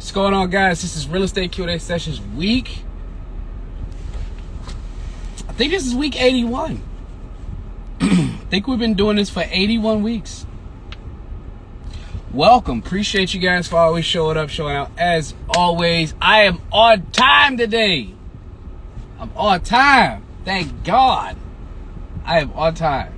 What's going on, guys? This is Real Estate Q&A Sessions week. I think this is week 81. I think we've been doing this for 81 weeks. Welcome. Appreciate you guys for always showing up, showing out. As always, I am on time today. I'm on time. Thank God. I am on time.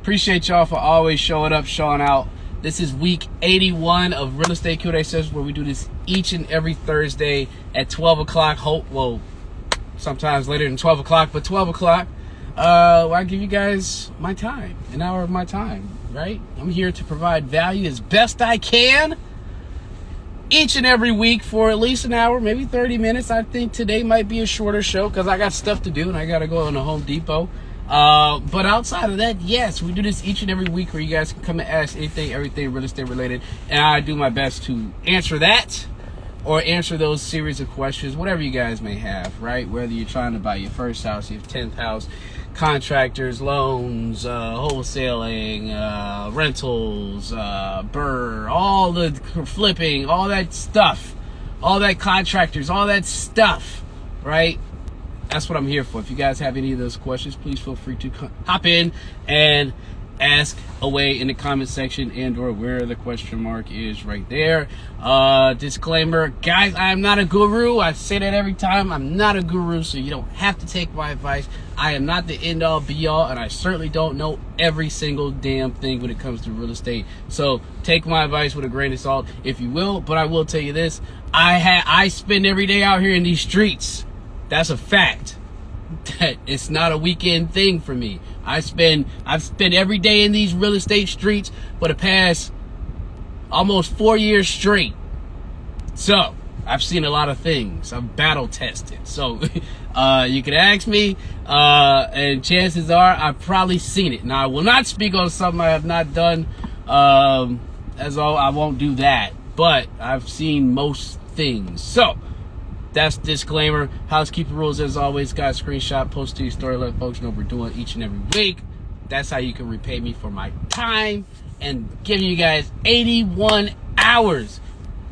Appreciate y'all for always showing up, showing out. This is week 81 of Real Estate Q&A Sessions, where we do this each and every Thursday at 12 o'clock. Well, sometimes later than 12 o'clock, but 12 o'clock. I give you guys my time, an hour of my time, right? I'm here to provide value as best I can each and every week for at least an hour, maybe 30 minutes. I think today might be a shorter show because I got stuff to do and I got to go on to Home Depot. But outside of that, yes, we do this each and every week where you guys can come and ask anything, everything real estate related, and I do my best to answer that or answer those series of questions, whatever you guys may have, right? Whether you're trying to buy your first house, your 10th house, contractors, loans, wholesaling, rentals, all the flipping, all that stuff, all that contractors, all that stuff, right? That's what I'm here for. If you guys have any of those questions, please feel free to hop in and ask away in the comment section and or where the question mark is right there. Disclaimer, guys, I am not a guru. I say that every time. I'm not a guru, so you don't have to take my advice. I am not the end all be all, and I certainly don't know every single damn thing when it comes to real estate. So take my advice with a grain of salt, if you will. But I will tell you this: I spend every day out here in these streets. That's a fact. That it's not a weekend thing for me. I've spent every day in these real estate streets for the past almost 4 years straight. So I've seen a lot of things. I'm battle tested. So you can ask me, and chances are I've probably seen it. Now I will not speak on something I have not done. I won't do that. But I've seen most things. So that's disclaimer. Housekeeping rules, as always, guys. Screenshot, post to your story, let folks know what we're doing each and every week. That's how you can repay me for my time and giving you guys 81 hours.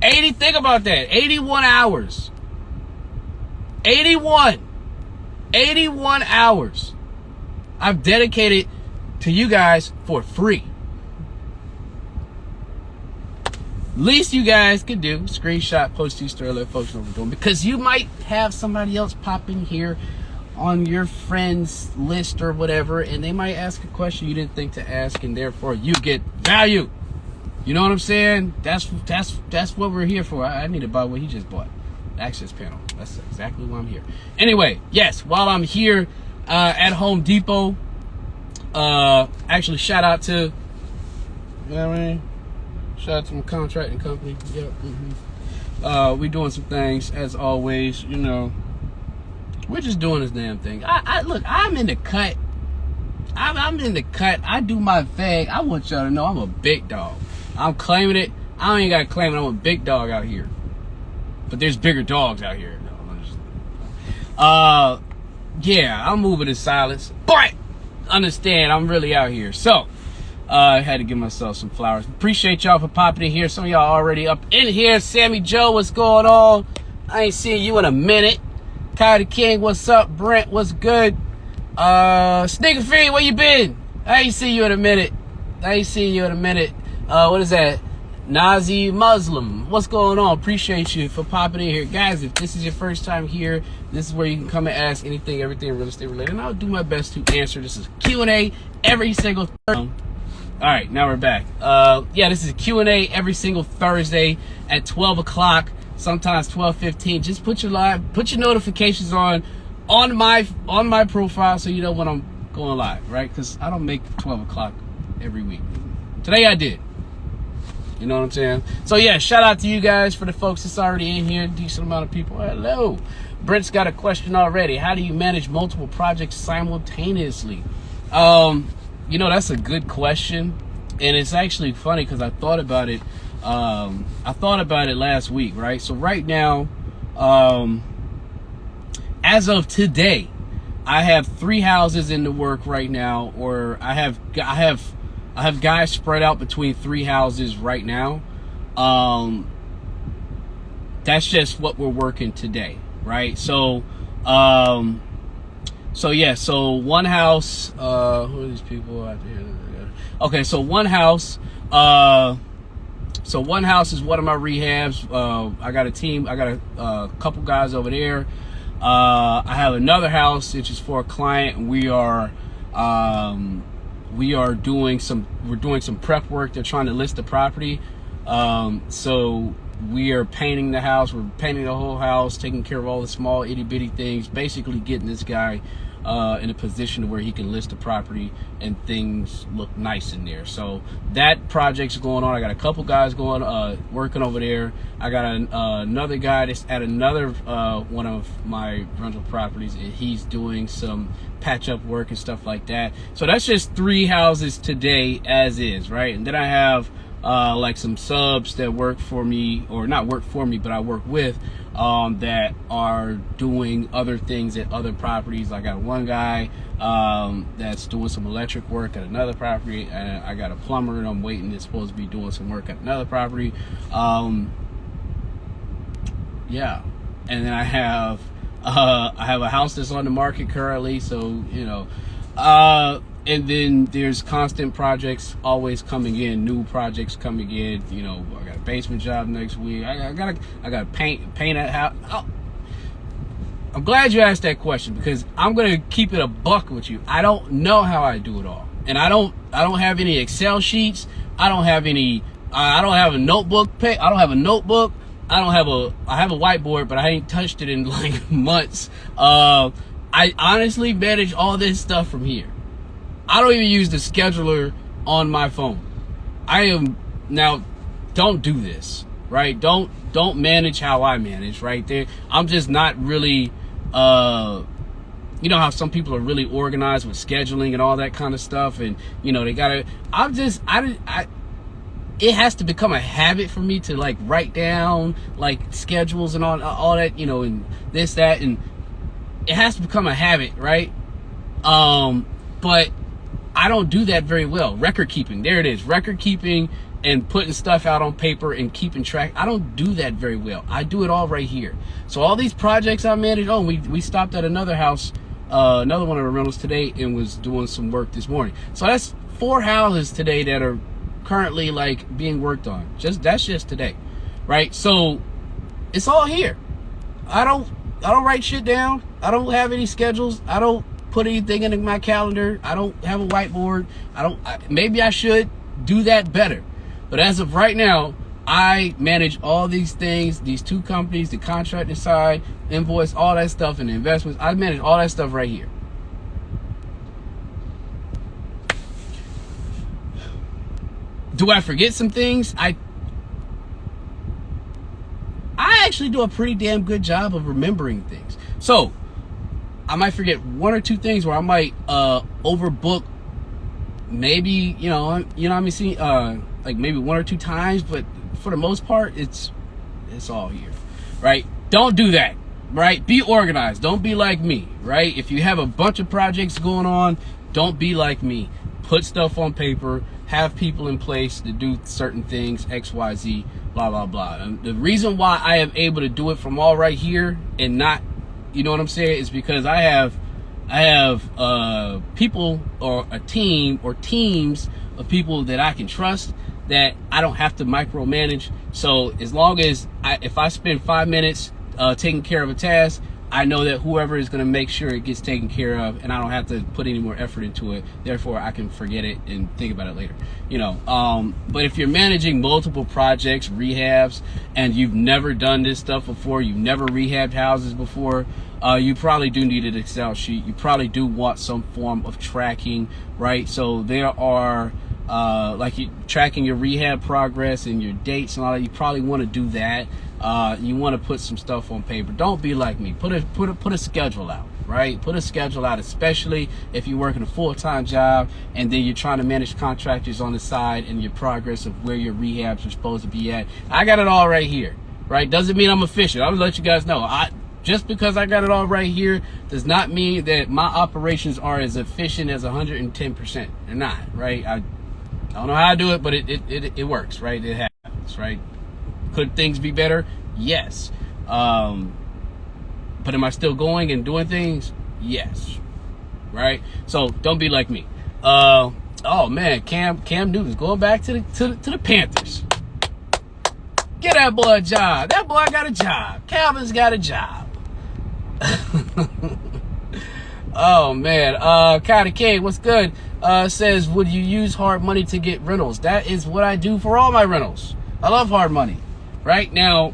Think about that. 81 hours. 81 hours I've dedicated to you guys for free. Least you guys can do, screenshot, post to your story, let folks know what we're doing, because you might have somebody else pop in here on your friends list or whatever, and they might ask a question you didn't think to ask, and therefore you get value. You know what I'm saying? That's what we're here for. I need to buy what he just bought. Access panel. That's exactly why I'm here. Anyway, yes, while I'm here at Home Depot, actually shout out to, you know what I mean? Shout out to my contracting company. Yep. We doing some things as always. You know, we're just doing this damn thing. Look. I'm in the cut. I'm in the cut. I do my thing. I want y'all to know I'm a big dog. I'm claiming it. I don't even gotta claim it. I'm a big dog out here. But there's bigger dogs out here. Yeah, I'm moving in silence. But understand, I'm really out here. So I had to give myself some flowers. Appreciate y'all for popping in here. Some of y'all already up in here. Sammy Joe, what's going on? I ain't seen you in a minute. Ty the King, what's up? Brent, what's good? Sneaker Fiend, where you been? I ain't seen you in a minute. What is that? Nazi Muslim, what's going on? Appreciate you for popping in here. Guys, if this is your first time here, this is where you can come and ask anything, everything real estate related, and I'll do my best to answer. This is Q&A every single Thursday. All right, now we're back. This is Q&A every single Thursday at 12 o'clock, sometimes 12:15. Just put your notifications on my profile so you know when I'm going live, right? Because I don't make 12 o'clock every week. Today I did. You know what I'm saying? So yeah, shout out to you guys for the folks that's already in here. Decent amount of people. Hello. Brent's got a question already. How do you manage multiple projects simultaneously? That's a good question, and it's actually funny because I thought about it. Last week, right? So right now, as of today, I have 3 houses in the work right now, or I have guys spread out between 3 houses right now. that's just what we're working today, right? So so one house, who are these people out here? Okay, so one house, one house is one of my rehabs. I got a team, I got a couple guys over there. I have another house which is for a client, and we're doing some prep work. They're trying to list the property. So we are painting the house. We're painting the whole house, taking care of all the small itty bitty things, basically getting this guy in a position where he can list the property and things look nice in there. So that project's going on. I got a couple guys going working over there. I got another guy that's at another one of my rental properties, and he's doing some patch up work and stuff like that. So that's just 3 houses today as is, right? And then I have like some subs that work for me, or not work for me, but I work with, that are doing other things at other properties. I got one guy that's doing some electric work at another property, and I got a plumber, and I'm waiting, that's supposed to be doing some work at another property. Yeah, and then I have a house that's on the market currently, so you know, and then there's constant projects always coming in, new projects coming in. You know, I got a basement job next week. I gotta paint that house. Oh, I'm glad you asked that question, because I'm gonna keep it a buck with you. I don't know how I do it all, and I don't have any Excel sheets. I don't have any. I don't have a notebook. I don't have a notebook. I have a whiteboard, but I ain't touched it in like months. I honestly manage all this stuff from here. I don't even use the scheduler on my phone. Don't do this, right? Don't manage how I manage, right there. I'm just not really, you know how some people are really organized with scheduling and all that kind of stuff, and you know, it has to become a habit for me to like write down like schedules and all that, you know, and this, that, and it has to become a habit, right? But I don't do that very well. Record keeping, there it is. Record keeping and putting stuff out on paper and keeping track. I don't do that very well. I do it all right here. So all these projects I manage, we stopped at another house, another one of the rentals today, and was doing some work this morning. So that's 4 houses today that are currently like being worked on. That's just today, right? So it's all here. I don't write shit down. I don't have any schedules. I don't put anything in my calendar. I don't have a whiteboard. Maybe I should do that better. But as of right now, I manage all these things, these 2 companies, the contracting side, invoice, all that stuff, and the investments. I manage all that stuff right here. Do I forget some things? I actually do a pretty damn good job of remembering things. So I might forget 1 or 2 things where I might overbook, maybe, you know what I mean, see, like maybe 1 or 2 times, but for the most part, it's all here, right? Don't do that, right? Be organized. Don't be like me, right? If you have a bunch of projects going on, don't be like me. Put stuff on paper, have people in place to do certain things, X, Y, Z, blah, blah, blah. And the reason why I am able to do it from all right here and not, you know what I'm saying, is because I have people, or a team or teams of people that I can trust, that I don't have to micromanage. So as long as if I spend 5 minutes taking care of a task, I know that whoever is going to make sure it gets taken care of, and I don't have to put any more effort into it. Therefore, I can forget it and think about it later. You know, but if you're managing multiple projects, rehabs, and you've never done this stuff before, you've never rehabbed houses before, you probably do need an Excel sheet. You probably do want some form of tracking, right? So there are tracking your rehab progress and your dates and all that. You probably want to do that. You want to put some stuff on paper. Don't be like me. Put a schedule out, right? Put a schedule out, especially if you're working a full-time job and then you're trying to manage contractors on the side and your progress of where your rehabs are supposed to be at. I got it all right here, right? Doesn't mean I'm efficient. I'm gonna let you guys know. Just because I got it all right here does not mean that my operations are as efficient as 110%. They're not, right? I don't know how I do it, but it works, right? It happens, right? Could things be better? Yes. But am I still going and doing things? Yes. Right? So don't be like me. Oh man, Cam Newton's going back to the Panthers. Get that boy a job. That boy got a job. Calvin's got a job. Oh man. Kylie King, what's good? Says, would you use hard money to get rentals? That is what I do for all my rentals. I love hard money. Right now,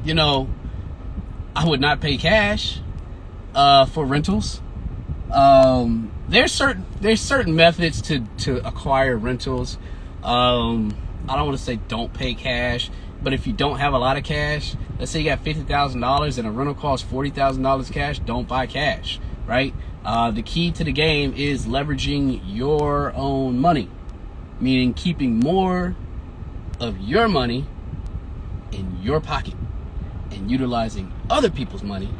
I would not pay cash for rentals. There's certain methods to acquire rentals. I don't want to say don't pay cash, but if you don't have a lot of cash, let's say you got $50,000 and a rental costs $40,000 cash, don't buy cash, right? The key to the game is leveraging your own money, meaning keeping more of your money in your pocket and utilizing other people's money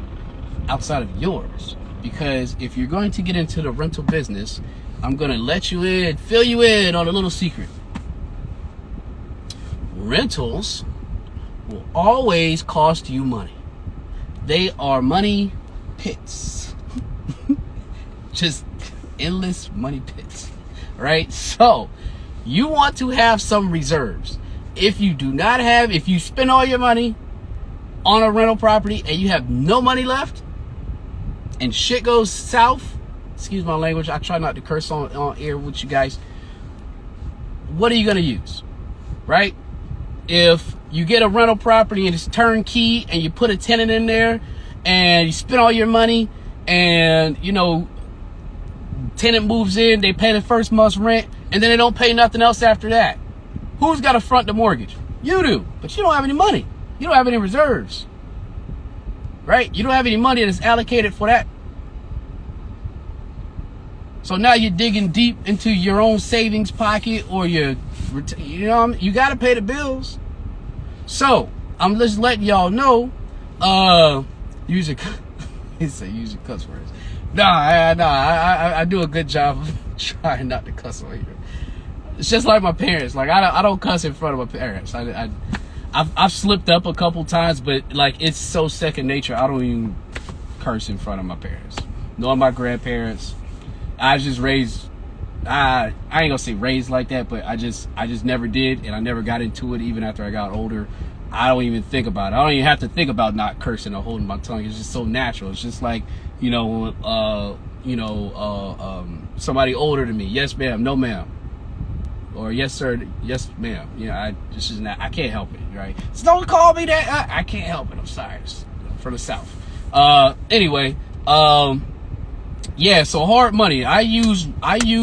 outside of yours. Because if you're going to get into the rental business, I'm going to fill you in on a little secret. Rentals will always cost you money. They are money pits. Just endless money pits, right? So you want to have some reserves. If you spend all your money on a rental property and you have no money left and shit goes south, excuse my language, I try not to curse on air with you guys. What are you going to use, right? If you get a rental property and it's turnkey and you put a tenant in there and you spend all your money and, tenant moves in, they pay the first month's rent and then they don't pay nothing else after that. Who's got to front the mortgage? You do, but you don't have any money. You don't have any reserves, right? You don't have any money that's allocated for that. So now you're digging deep into your own savings pocket or you got to pay the bills. So I'm just letting y'all know, use your cuss words. I do a good job of trying not to cuss on here. It's just like my parents. Like I don't cuss in front of my parents. I've slipped up a couple times, but like it's so second nature. I don't even curse in front of my parents, nor my grandparents. I just raised. I ain't gonna say raised like that, but I just never did, and I never got into it. Even after I got older, I don't even think about it. I don't even have to think about not cursing or holding my tongue. It's just so natural. It's just like somebody older than me. Yes, ma'am. No, ma'am. Or yes, sir. Yes, ma'am. I can't help it. Right? So don't call me that. I can't help it. I'm sorry. It's from the South. Anyway. Yeah, so hard money. I use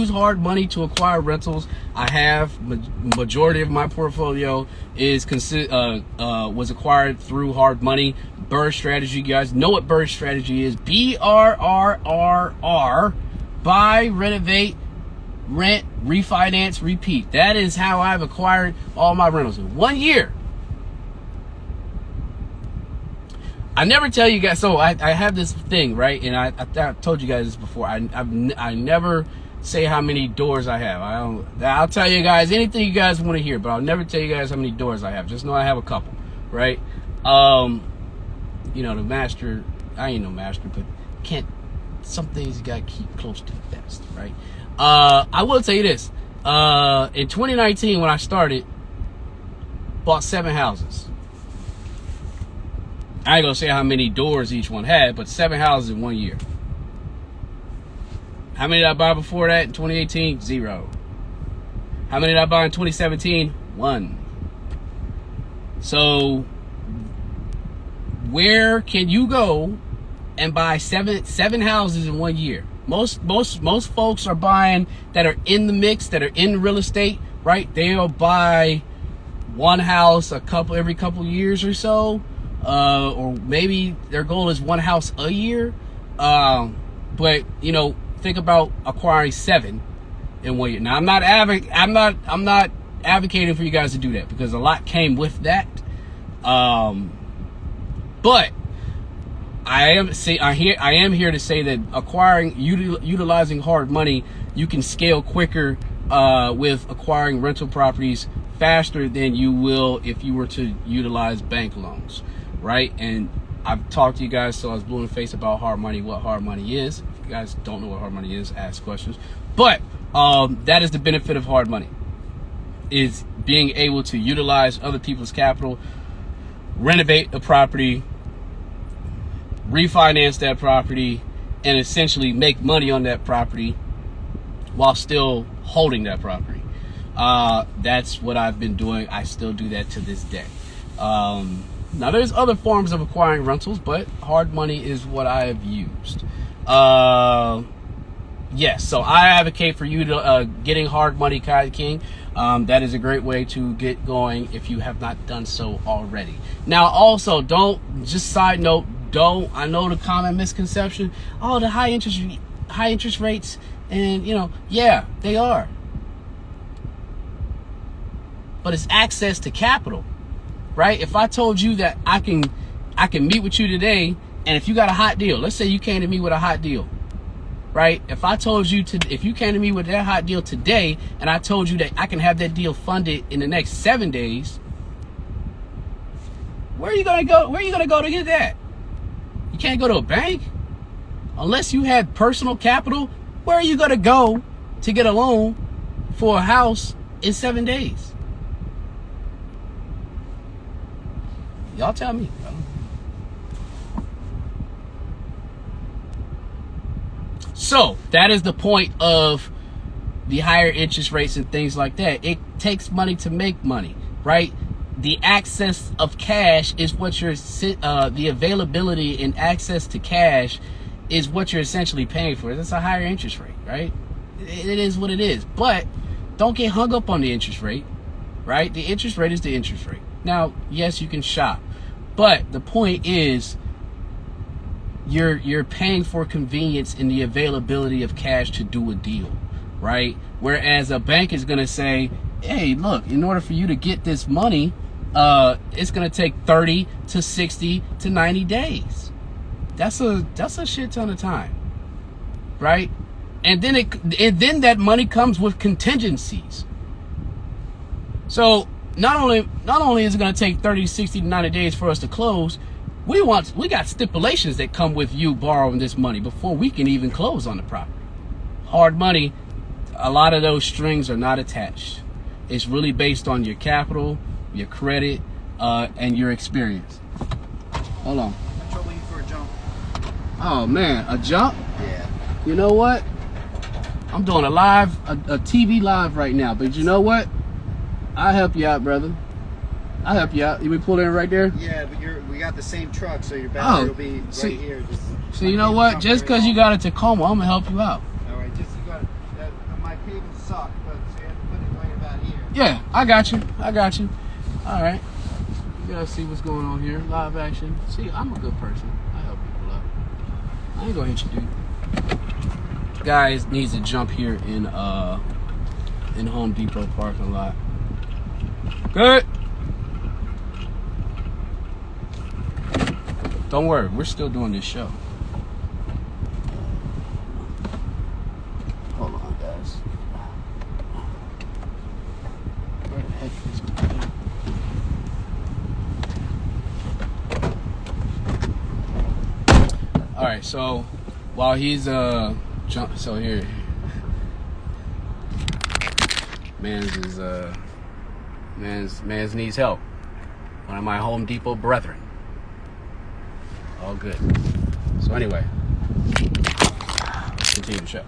hard money to acquire rentals. I have majority of my portfolio was acquired through hard money. BRRRR strategy. You guys know what BRRRR strategy is. BRRRR. Buy, renovate, rent, refinance, repeat. That is how I've acquired all my rentals in 1 year. I never tell you guys. So I have this thing, right? And I told you guys this before. I never say how many doors I have. I'll tell you guys anything you guys want to hear, but I'll never tell you guys how many doors I have. Just know I have a couple, right? The master. I ain't no master, but some things you gotta keep close to the vest, right? I will tell you this. In 2019, when I started, bought 7 houses. I ain't gonna say how many doors each one had, but 7 houses in 1 year. How many did I buy before that in 2018? 0. How many did I buy in 2017? 1. So where can you go and buy seven houses in 1 year? Most folks are buying that are in the mix, that are in real estate, right? They'll buy one house every couple years or so. Or maybe their goal is 1 house a year. But think about acquiring 7 in 1 year. Now I'm not advocating for you guys to do that because a lot came with that. But I am here to say that utilizing hard money, you can scale quicker with acquiring rental properties faster than you will if you were to utilize bank loans, right? And I've talked to you guys, so I was blue in the face about hard money, what hard money is. If you guys don't know what hard money is, ask questions. But that is the benefit of hard money, is being able to utilize other people's capital, renovate a property, refinance that property, and essentially make money on that property while still holding that property. That's what I've been doing. I still do that to this day. Now there's other forms of acquiring rentals, but hard money is what I have used. Yes, so I advocate for you to getting hard money, Kai King. That is a great way to get going if you have not done so already. Now also, just side note, I know the common misconception, oh, the high interest rates, and yeah, they are. But it's access to capital, right? If I told you that I can meet with you today, and if you got a hot deal, let's say you came to me with a hot deal, right? If I told you if you came to me with that hot deal today, and I told you that I can have that deal funded in the next 7 days, where are you gonna go? Where are you gonna go to get that? You can't go to a bank unless you had personal capital. Where are you gonna go to get a loan for a house in 7 days? Y'all tell me. So that is the point of the higher interest rates and things like that. It takes money to make money, right? The access of cash is what you're, the availability and access to cash is what you're essentially paying for. That's a higher interest rate, right? It is what it is. But don't get hung up on the interest rate, right? The interest rate is the interest rate. Now, yes, you can shop, but the point is you're paying for convenience in the availability of cash to do a deal, right? Whereas a bank is going to say, hey, look, in order for you to get this money, it's going to take 30 to 60 to 90 days. That's a shit ton of time, right? And then that money comes with contingencies. So not only is it going to take 30, 60 to 90 days for us to close, we got stipulations that come with you borrowing this money before we can even close on the property. Hard money, a lot of those strings are not attached. It's really based on your capital, your credit, and your experience. Hold on. I'm troubling you for a jump. Oh man, a jump? Yeah. You know what? I'm doing a TV live right now, but you know what? I'll help you out, brother. I'll help you out. You be pulling in right there? Yeah, but we got the same truck, so your battery will be right here. So you know what? Just because you got a Tacoma, I'm gonna help you out. All right, just you got my cables suck, but so you have to put it right about here. Yeah, I got you. All right. You gotta see what's going on here. Live action. See, I'm a good person. I help people out. I ain't gonna hit you, dude. Guys needs to jump here in Home Depot parking lot. Good. Don't worry, we're still doing this show. Hold on, guys. Where the heck is it? All right, so while he's so here, man's needs help. One of my Home Depot brethren. All good. So anyway, let's continue the show.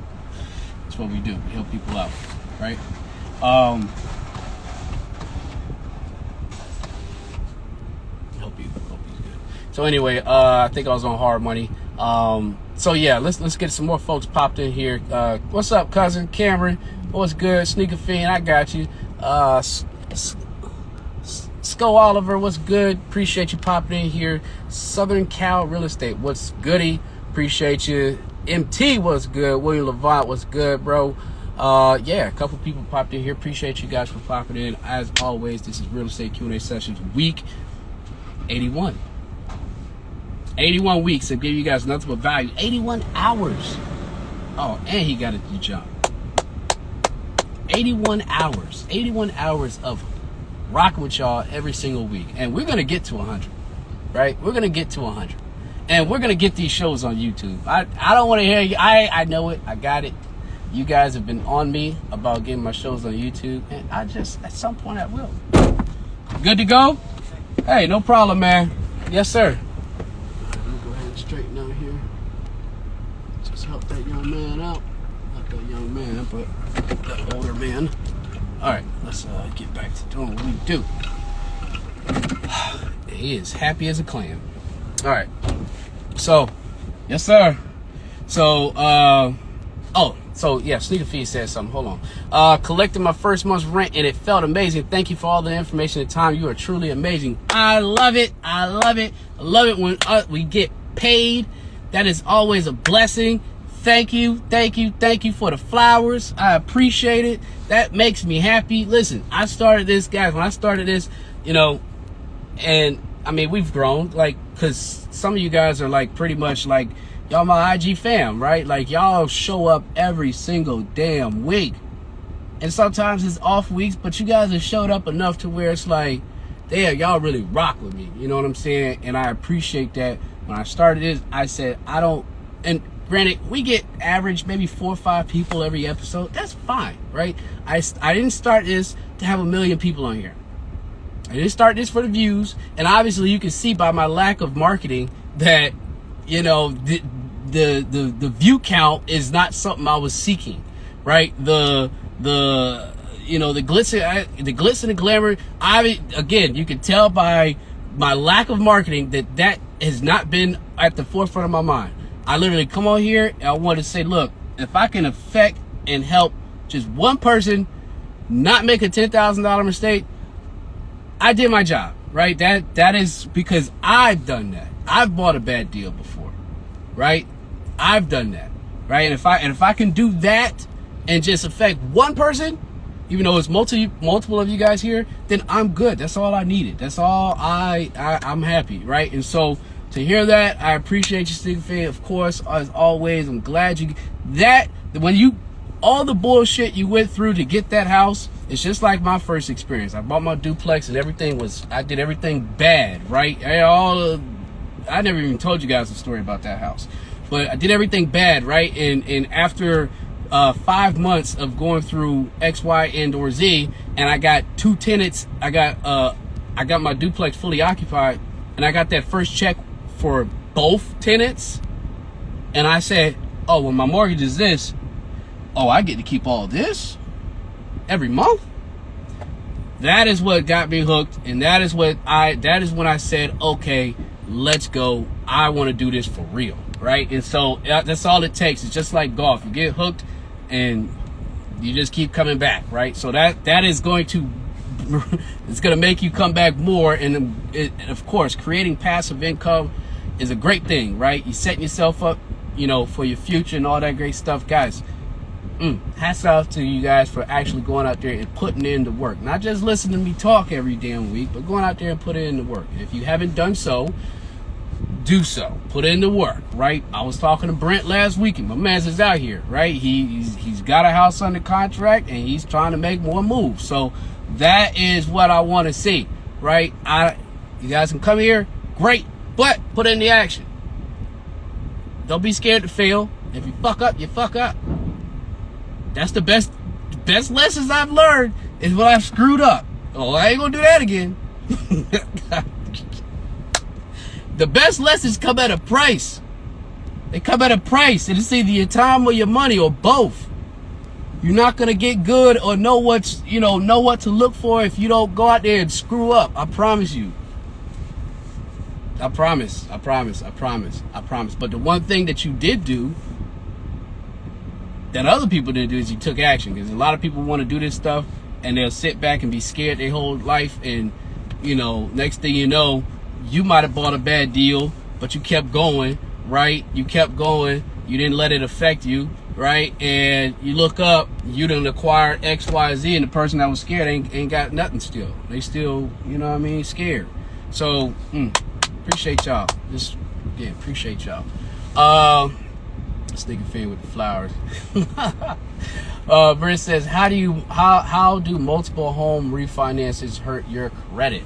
That's what we do. We help people out, right? Hope he's good. So anyway, I think I was on hard money. So yeah, let's get some more folks popped in here. What's up, cousin Cameron? What's good, Sneaker Fiend? I got you. Sco Oliver, what's good? Appreciate you popping in here. Southern Cal Real Estate, what's goody? Appreciate you. MT, what's good? William Levant, what's good, bro? Yeah, a couple people popped in here. Appreciate you guys for popping in. As always, this is Real Estate Q&A Sessions week 81. 81 weeks to give you guys nothing but value. 81 hours. Oh, and he got it to jump. 81 hours. 81 hours of rocking with y'all every single week. And we're going to get to 100, right? We're going to get to 100. And we're going to get these shows on YouTube. I don't want to hear you. I know it. I got it. You guys have been on me about getting my shows on YouTube. And I just, at some point, I will. Good to go? Hey, no problem, man. Yes, sir. Let me go ahead and straighten out here. Just help that young man out. Not that young man, but that older man. All right, let's get back to doing what we do. He is happy as a clam. All right. So, yes, sir. So, yeah, Sneaker Feed said something. Hold on. Collected my first month's rent and it felt amazing. Thank you for all the information and time. You are truly amazing. I love it. I love it. I love it when we get paid. That is always a blessing. Thank you. Thank you. Thank you for the flowers. I appreciate it. That makes me happy. Listen, I started this, guys. When I started this, you know, and I mean, we've grown, like, because some of you guys are like pretty much like, y'all my IG fam, right? Like, y'all show up every single damn week. And sometimes it's off weeks, but you guys have showed up enough to where it's like, damn, y'all really rock with me. You know what I'm saying? And I appreciate that. When I started this, I said, I don't, and granted, we get average maybe 4 or 5 people every episode. That's fine, right? I didn't start this to have 1 million people on here. I didn't start this for the views. And obviously you can see by my lack of marketing that, you know, the view count is not something I was seeking, right? The glitz and the glamour. Again, you can tell by my lack of marketing that has not been at the forefront of my mind. I literally come on here and I want to say, look, if I can affect and help just one person not make a $10,000 mistake, I did my job, right? That is because I've done that. I've bought a bad deal before, right? I've done that, right? And if I can do that and just affect one person, even though it's multiple of you guys here, then I'm good. That's all I needed. That's all I'm happy, right? And so to hear that, I appreciate you, Sneaker Fan. Of course, as always, I'm glad all the bullshit you went through to get that house, it's just like my first experience. I bought my duplex and I did everything bad, right? I never even told you guys the story about that house, but I did everything bad, right? And after 5 months of going through X, Y, and or Z, and I got 2 tenants, I got my duplex fully occupied, and I got that first check for both tenants, and I said, oh, well, my mortgage is this. Oh, I get to keep all this every month. That is what got me hooked, and that is when I said, okay, let's go. I want to do this for real, right? And so that's all it takes. It's just like golf. You get hooked and you just keep coming back, right? So that is going to it's going to make you come back more. And of course, creating passive income is a great thing, right? You setting yourself up, you know, for your future and all that great stuff, guys. Hats off to you guys for actually going out there and putting in the work. Not just listening to me talk every damn week, but going out there and put in the work. And if you haven't done so, do so. Put in the work, right? I was talking to Brent last week, and my man's is out here, right? He's got a house under contract, and he's trying to make more moves. So that is what I want to see, right? You guys can come here, great, but put in the action. Don't be scared to fail. If you fuck up, you fuck up. That's the best lessons I've learned is when I've screwed up. Oh, I ain't gonna do that again. The best lessons come at a price. They come at a price. And it's either your time or your money or both. You're not gonna get good or know what to look for if you don't go out there and screw up. I promise you. I promise. But the one thing that you did do that other people didn't do is you took action. Because a lot of people want to do this stuff and they'll sit back and be scared their whole life, and next thing you know, you might have bought a bad deal, but you kept going, right? You kept going. You didn't let it affect you, right? And you look up, you done acquired X, Y, Z, and the person that was scared ain't got nothing still. They still, scared. So, appreciate y'all. Appreciate y'all. Sneaker Fan with the flowers. Britt says, how do multiple home refinances hurt your credit?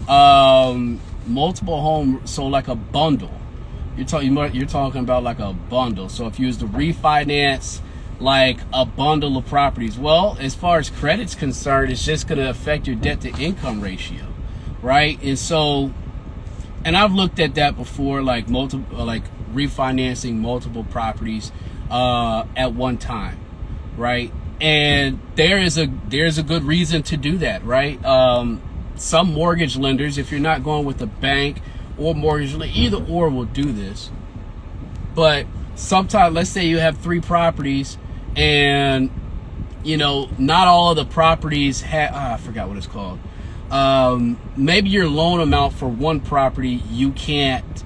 Multiple home, so like a bundle. You're talking about like a bundle. So if you was to refinance like a bundle of properties, well, as far as credit's concerned, it's just going to affect your debt to income ratio, right? And so, and I've looked at that before, like refinancing multiple properties at one time, right? And there's a good reason to do that, right? Some mortgage lenders, if you're not going with a bank or mortgage lender, either or will do this. But sometimes, let's say you have 3 properties, and not all of the properties have, I forgot what it's called. Maybe your loan amount for one property, you can't,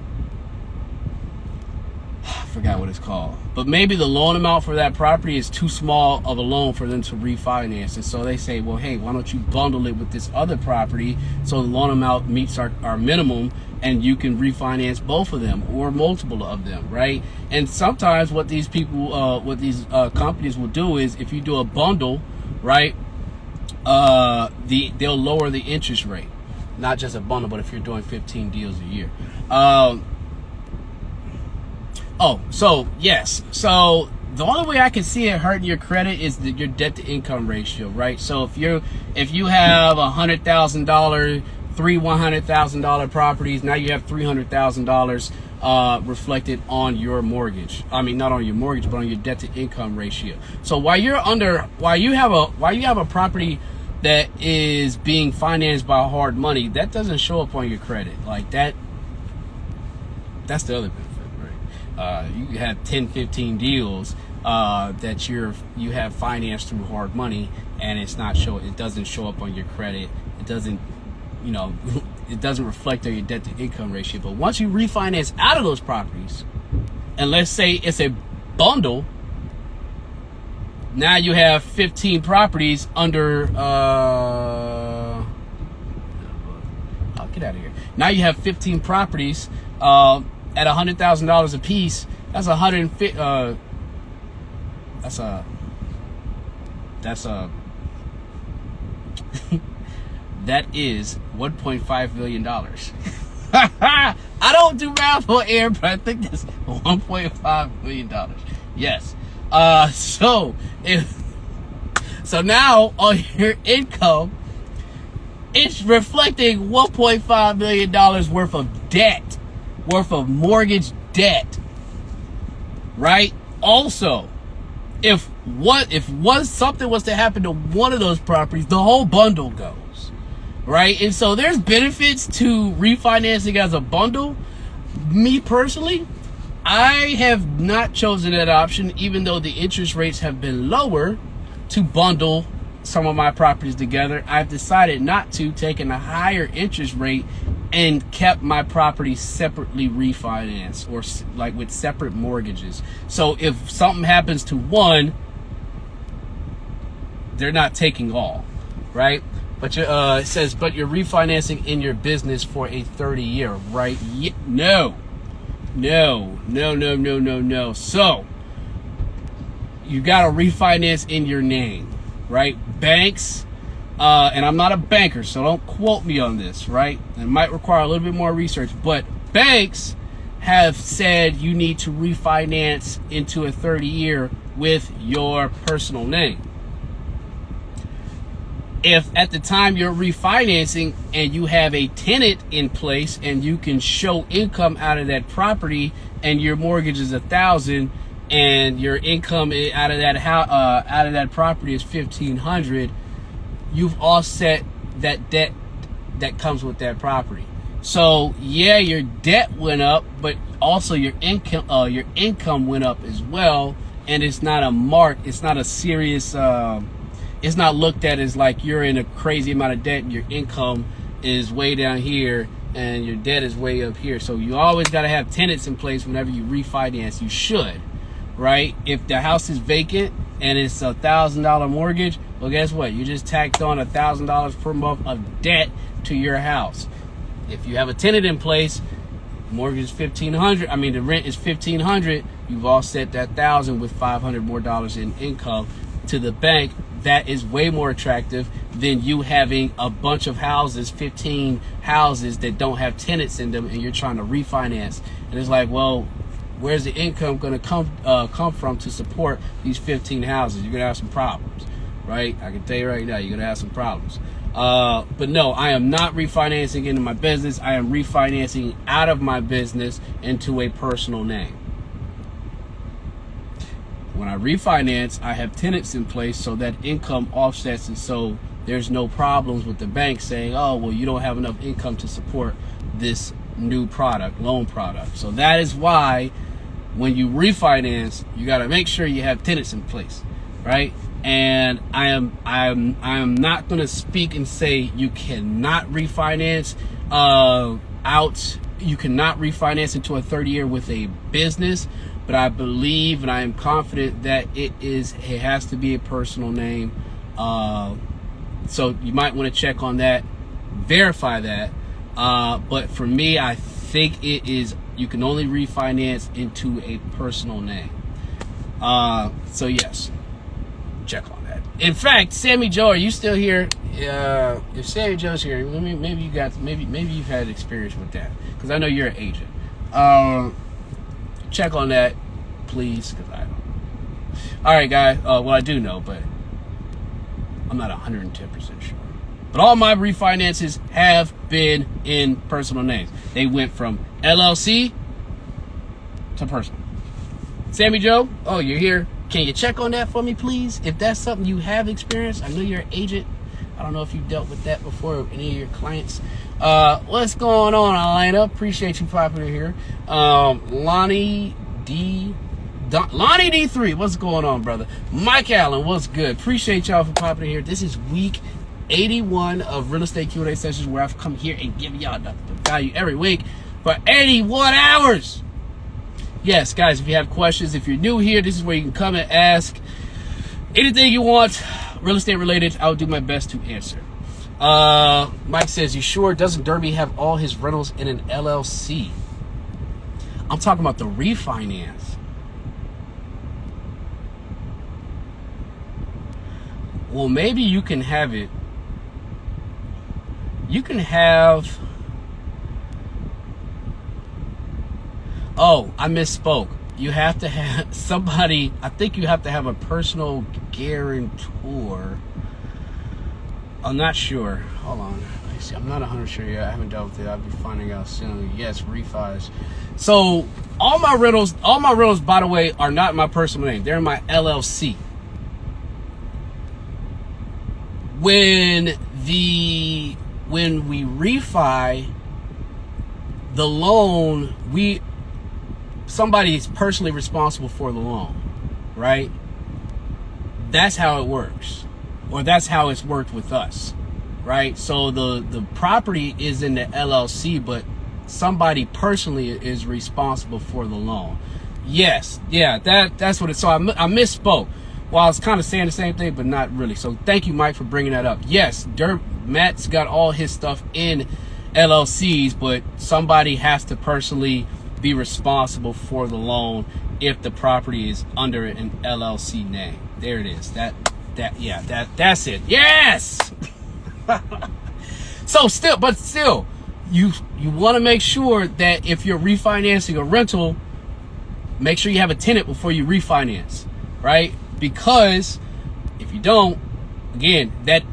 I forgot what it's called, but maybe the loan amount for that property is too small of a loan for them to refinance. And so they say, well, hey, why don't you bundle it with this other property so the loan amount meets our minimum, and you can refinance both of them or multiple of them, right? And sometimes what these people, companies will do is, if you do a bundle, right, they'll lower the interest rate. Not just a bundle, but if you're doing 15 deals a year. So the only way I can see it hurting your credit is your debt to income ratio, right? So if you have $100,000, 3 $100,000 properties, now you have $300,000 reflected on your mortgage. I mean, not on your mortgage, but on your debt to income ratio. So while you have a property that is being financed by hard money, that doesn't show up on your credit like that. That's the other benefit. You have 10, 15 deals that you have financed through hard money, and it doesn't show up on your credit. It doesn't, it doesn't reflect on your debt to income ratio. But once you refinance out of those properties, and let's say it's a bundle, now you have 15 properties under, I'll get out of here. Now you have 15 properties, at $100,000 a piece. That's $150. That is $1.5 million. I don't do math on air, but I think that's $1.5 million. Yes. So now on your income, it's reflecting $1.5 million worth of debt, worth of mortgage debt, right? Also, if something was to happen to one of those properties, the whole bundle goes, right? And so there's benefits to refinancing as a bundle. Me personally, I have not chosen that option, even though the interest rates have been lower, to bundle some of my properties together. I've decided not to, taking a higher interest rate, and kept my property separately refinanced, or like with separate mortgages. So if something happens to one, they're not taking all, right? But it says, but you're refinancing in your business for a 30-year, right? No. So you got to refinance in your name, right? Banks, and I'm not a banker, so don't quote me on this, right? It might require a little bit more research, but banks have said you need to refinance into a 30-year with your personal name. If at the time you're refinancing and you have a tenant in place and you can show income out of that property, and your mortgage is $1,000 and your income out of that property is $1,500, you've offset that debt that comes with that property. So yeah, your debt went up, but also your income went up as well. And it's not a serious, it's not looked at as like you're in a crazy amount of debt and your income is way down here and your debt is way up here. So you always got to have tenants in place whenever you refinance. You should, right? If the house is vacant and it's $1,000 mortgage, well, guess what? You just tacked on $1,000 per month of debt to your house. If you have a tenant in place, mortgage is $1,500. The rent is $1,500. You've offset that $1,000 with $500 more in income. to the bank, that is way more attractive than you having a bunch of houses, 15 houses that don't have tenants in them, and you're trying to refinance. And it's like, well, where's the income going to come from to support these 15 houses? You're going to have some problems, right? I can tell you right now, you're going to have some problems. But no, I am not refinancing into my business. I am refinancing out of my business into a personal name. When I refinance, I have tenants in place so that income offsets, and so there's no problems with the bank saying, oh, well, you don't have enough income to support this new loan product. So that is why when you refinance, you got to make sure you have tenants in place, right? And I am not going to speak and say you cannot refinance out. You cannot refinance into a 30-year with a business, but I believe and I am confident that it has to be a personal name. So you might want to check on that, verify that. But for me, I think you can only refinance into a personal name. So yes, check on that. In fact, Sammy Joe, are you still here? If Sammy Joe's here, maybe you've had experience with that, because I know you're an agent. Check on that, please, because I don't. All right, guys. Well, I do know, but I'm not 110% sure. But all my refinances have been in personal names. They went from LLC to personal. Sammy Joe, oh, you're here. Can you check on that for me, please? If that's something you have experienced, I know you're an agent. I don't know if you've dealt with that before with any of your clients. What's going on, Elena? Appreciate you popping in here. Lonnie D3, what's going on, brother? Mike Allen, what's good? Appreciate y'all for popping in here. This is week 81 of Real Estate Q&A sessions, where I've come here and give y'all the value every week for 81 hours. Yes, guys, if you have questions, if you're new here, this is where you can come and ask anything you want, real estate related. I'll do my best to answer. Mike says, you sure? Doesn't Derby have all his rentals in an LLC? I'm talking about the refinance. Well, maybe you can have it. You can have... Oh, I misspoke. You have to have somebody, I think you have to have a personal guarantor. I'm not sure. Hold on. I'm not 100% sure yet. I haven't dealt with it. I'll be finding out soon. Yes, refis. So all my rentals, by the way, are not in my personal name. They're in my LLC. When we refi the loan, somebody is personally responsible for the loan, right? That's how it works, or that's how it's worked with us, right? So the property is in the LLC, but somebody personally is responsible for the loan. Yes, yeah, that's what it's. So I misspoke. Well, I was kind of saying the same thing, but not really. So thank you, Mike, for bringing that up. Yes, Matt's got all his stuff in LLCs, but somebody has to personally be responsible for the loan if the property is under an LLC name. There it is. That's it. Yes. But still, you want to make sure that if you're refinancing a rental, make sure you have a tenant before you refinance, right? Because if you don't, again, that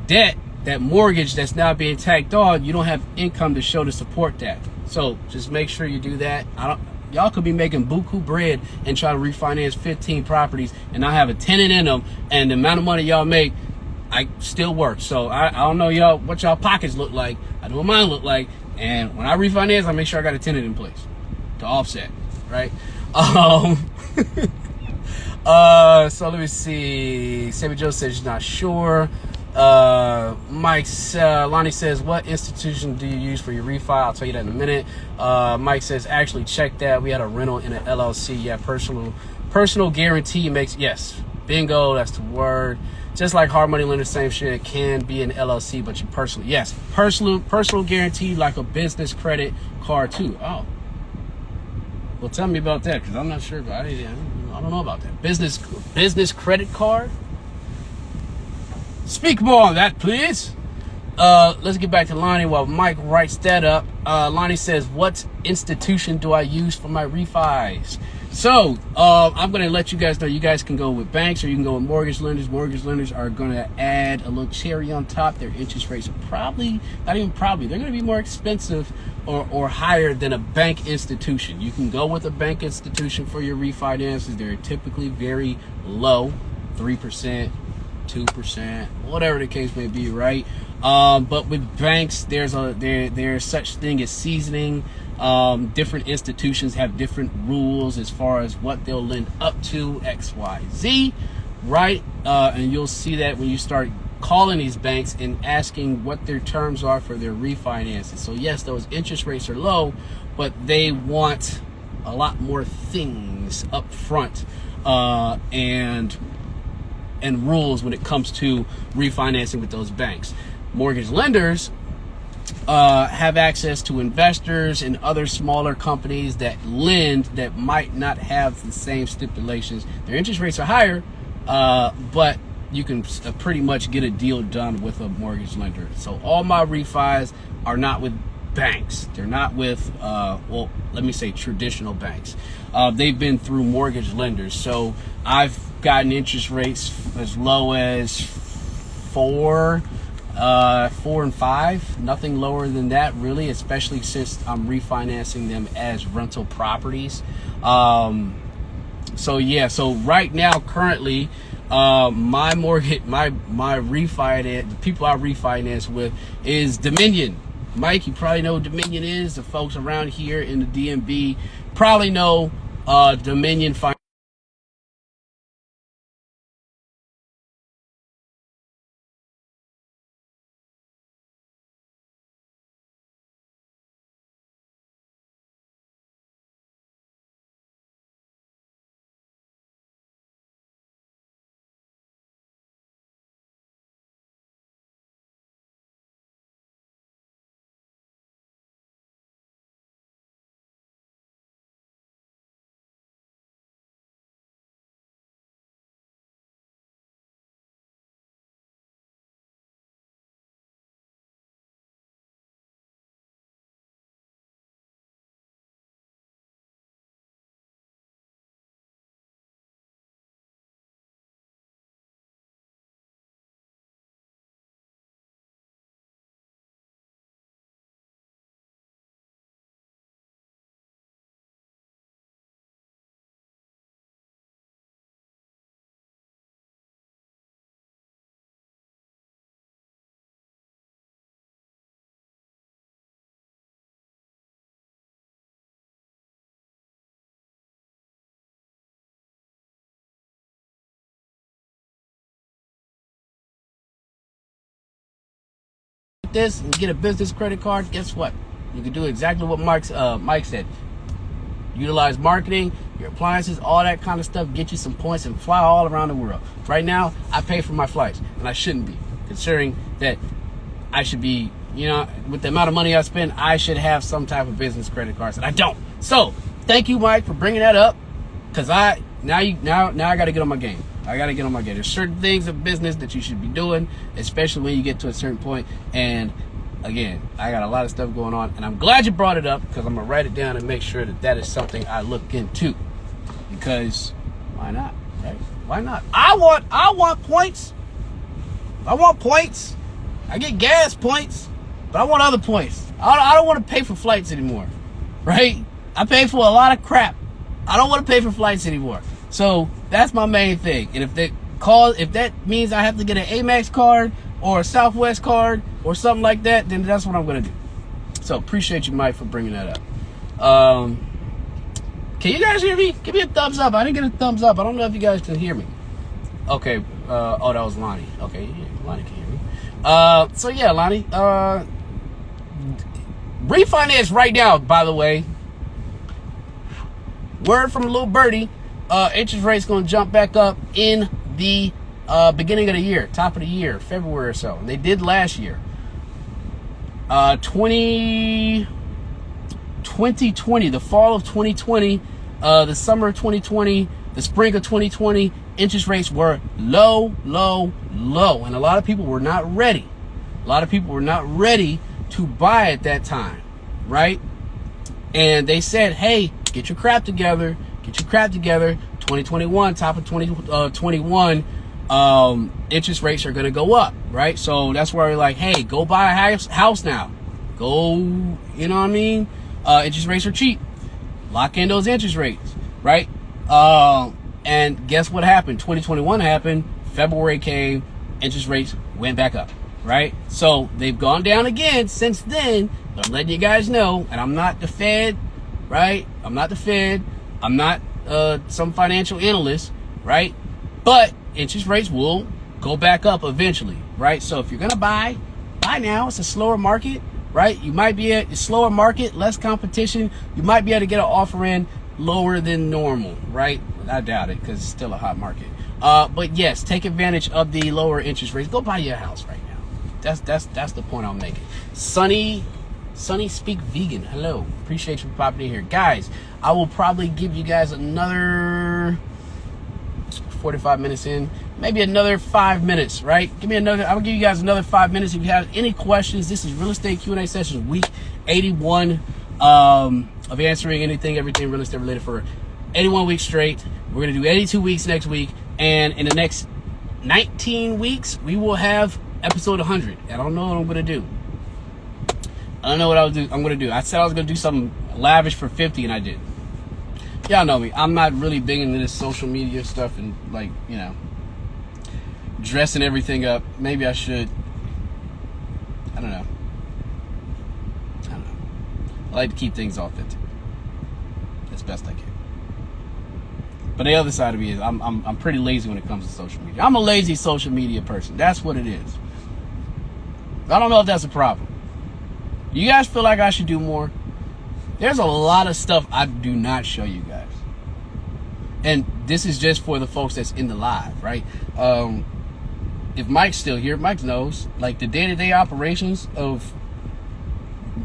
debt, that mortgage that's now being tacked on, you don't have income to show to support that. So just make sure you do that. Y'all could be making buku bread and try to refinance 15 properties and not have a tenant in them, and the amount of money y'all make, I still work. So I don't know y'all what y'all pockets look like. I know what mine look like, and when I refinance, I make sure I got a tenant in place to offset, right? So let me see. Sammy Joe says she's not sure. Lonnie says, what institution do you use for your refi? I'll tell you that in a minute. Mike says, actually check that. We had a rental in an LLC. Yeah, personal guarantee makes, yes, bingo, that's the word. Just like hard money lender, same shit. It can be an LLC, but you personally, yes, personal guarantee, like a business credit card too. Oh, well, tell me about that, because I'm not sure. I don't know about that. Business credit card. Speak more on that, please. Let's get back to Lonnie while Mike writes that up. Lonnie says, what institution do I use for my refis? So, I'm going to let you guys know you guys can go with banks or you can go with mortgage lenders. Mortgage lenders are going to add a little cherry on top. Their interest rates are probably, not even probably, they're going to be more expensive or higher than a bank institution. You can go with a bank institution for your refinances. They're typically very low, 3%, 2%, whatever the case may be, right? But with banks, there's such thing as seasoning. Different institutions have different rules as far as what they'll lend up to, X, Y, Z, right? And you'll see that when you start calling these banks and asking what their terms are for their refinances. So yes, those interest rates are low, but they want a lot more things up front, and rules when it comes to refinancing with those banks. Mortgage lenders have access to investors and other smaller companies that lend that might not have the same stipulations. Their interest rates are higher, but you can pretty much get a deal done with a mortgage lender. So all my refis are not with banks. They're not with, well, let me say traditional banks. They've been through mortgage lenders. So I've gotten interest rates as low as 4 and 5, nothing lower than that really, especially since I'm refinancing them as rental properties. So yeah, so right now currently, my mortgage, my refinance, the people I refinance with is Dominion. Mike, you probably know what Dominion is. The folks around here in the DMV probably know Dominion Finance. This and get a business credit card, guess what? You can do exactly what Mike said. Utilize marketing, your appliances, all that kind of stuff, get you some points and fly all around the world. Right now, I pay for my flights, and I shouldn't be, considering that I should be, you know, with the amount of money I spend, I should have some type of business credit cards, and I don't. So, thank you, Mike, for bringing that up, because now I got to get on my game. I got to get on my game. There's certain things of business that you should be doing, especially when you get to a certain point. And again, I got a lot of stuff going on, and I'm glad you brought it up, because I'm going to write it down and make sure that that is something I look into, because why not, right? Why not? I want points. I want points. I get gas points, but I want other points. I don't want to pay for flights anymore, right? I pay for a lot of crap. I don't want to pay for flights anymore. So that's my main thing. And if that means I have to get an Amex card or a Southwest card or something like that, then that's what I'm going to do. So appreciate you, Mike, for bringing that up. Can you guys hear me? Give me a thumbs up. I didn't get a thumbs up. I don't know if you guys can hear me. Okay. Oh, that was Lonnie. Okay. Yeah, Lonnie can hear me. So yeah, Lonnie, refinance right now, by the way. Word from a little birdie. Interest rate's going to jump back up in the beginning of the year, top of the year, February or so. And they did last year. 2020, the fall of 2020, the summer of 2020, the spring of 2020, interest rates were low, low, low, and a lot of people were not ready. A lot of people were not ready to buy at that time, right? And they said, hey, get your crap together. Get your crap together. 2021, top of 2021, interest rates are going to go up, right? So that's where we're like, hey, go buy a house now. Go, you know what I mean? Interest rates are cheap. Lock in those interest rates, right? And guess what happened? 2021 happened. February came. Interest rates went back up, right? So they've gone down again since then. But I'm letting you guys know, and I'm not the Fed, right? I'm not the Fed. I'm not some financial analyst, right? But interest rates will go back up eventually, right? So if you're gonna buy now. It's a slower market, right? You might be at a slower market, less competition. You might be able to get an offer in lower than normal, right? I doubt it because it's still a hot market. But yes, take advantage of the lower interest rates. Go buy your house right now. That's the point I'm making. Sunny Speak Vegan. Hello, appreciate you popping in here, guys. I will probably give you guys another 45 minutes in, maybe another 5 minutes, right? I'll give you guys another 5 minutes. If you have any questions, this is Real Estate Q&A session, week 81 of answering everything real estate related for 81 weeks straight. We're going to do 82 weeks next week. And in the next 19 weeks, we will have episode 100. I don't know what I'm going to do. I don't know what I'm going to do. I said I was going to do something lavish for 50, and I did. Y'all know me. I'm not really big into this social media stuff and, like, you know, dressing everything up. Maybe I should. I don't know. I like to keep things authentic as best I can. But the other side of me is I'm pretty lazy when it comes to social media. I'm a lazy social media person. That's what it is. I don't know if that's a problem. You guys feel like I should do more? There's a lot of stuff I do not show you guys. And this is just for the folks that's in the live, right? If Mike's still here, Mike knows, like, the day-to-day operations of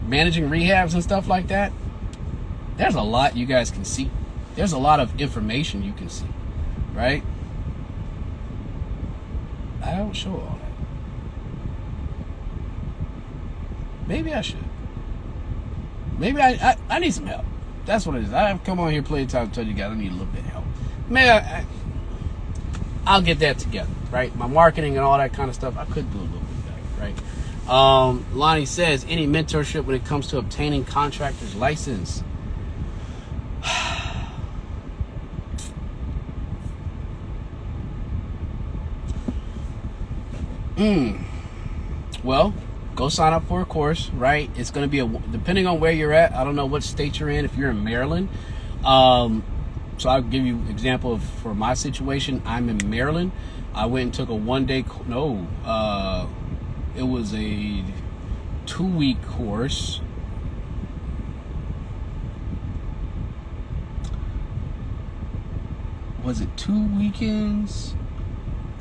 managing rehabs and stuff like that, there's a lot you guys can see. There's a lot of information you can see, right? I don't show all that. Maybe I should. Maybe I need some help. That's what it is. I've come on here playtime to tell you guys I need a little bit of help. Maybe I'll get that together, right? My marketing and all that kind of stuff, I could do a little bit better, right? Lonnie says, any mentorship when it comes to obtaining contractor's license? Well, go sign up for a course, right? It's going to be depending on where you're at. I don't know what state you're in. If you're in Maryland, so I'll give you an example for my situation. I'm in Maryland. I went and took a one-day. It was a 2-week course. Was it 2 weekends?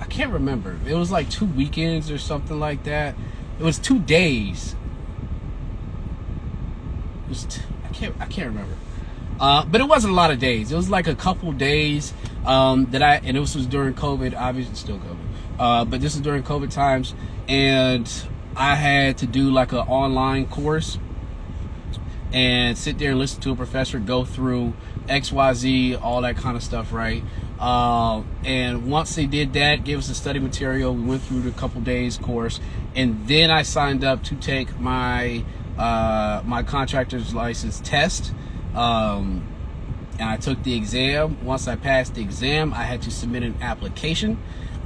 I can't remember. It was like 2 weekends or something like that. It was 2 days. I can't remember. But it wasn't a lot of days. It was like a couple days and this was during COVID. Obviously, it's still COVID. But this is during COVID times, and I had to do like an online course and sit there and listen to a professor go through XYZ, all that kind of stuff, right? And once they did that, gave us the study material, we went through the couple days course, and then I signed up to take my my contractor's license test, and I took the exam. Once I passed the exam, I had to submit an application,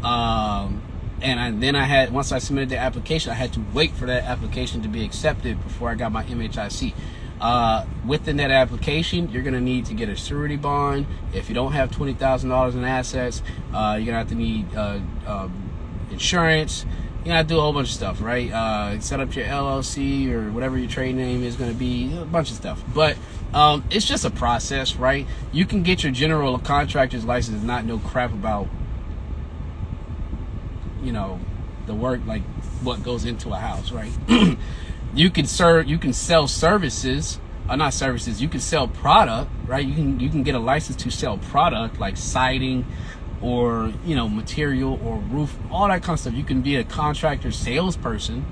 once I submitted the application, I had to wait for that application to be accepted before I got my MHIC. Within that application, you're going to need to get a surety bond. If you don't have $20,000 in assets, you're going to have to need insurance. You're going to do a whole bunch of stuff, right? Set up your LLC or whatever your trade name is going to be, a bunch of stuff. But it's just a process, right? You can get your general contractor's license and not know crap about, you know, the work, like what goes into a house, right? You can sell services, not services. You can sell product, right? You can get a license to sell product like siding, or, you know, material or roof, all that kind of stuff. You can be a contractor salesperson,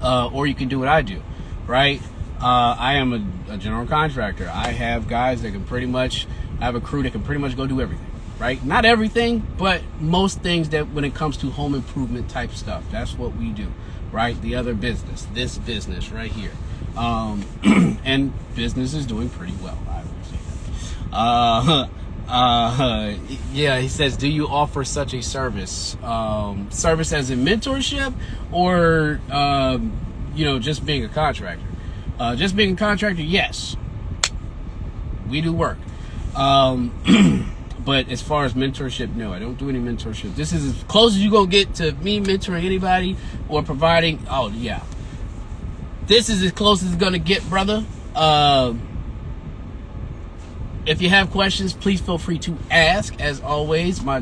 or you can do what I do, right? I am a general contractor. I have guys that can pretty much, I have a crew that can pretty much go do everything, right? Not everything, but most things that when it comes to home improvement type stuff, that's what we do, right? The other business, this business right here. And business is doing pretty well, I would say that. Yeah, he says, do you offer such a service? Service as in mentorship, or, you know, just being a contractor? Just being a contractor, yes. We do work. But as far as mentorship, no, I don't do any mentorship. This is as close as you gonna get to me mentoring anybody or providing. Oh yeah, this is as close as it's gonna get, brother. If you have questions, please feel free to ask. As always, my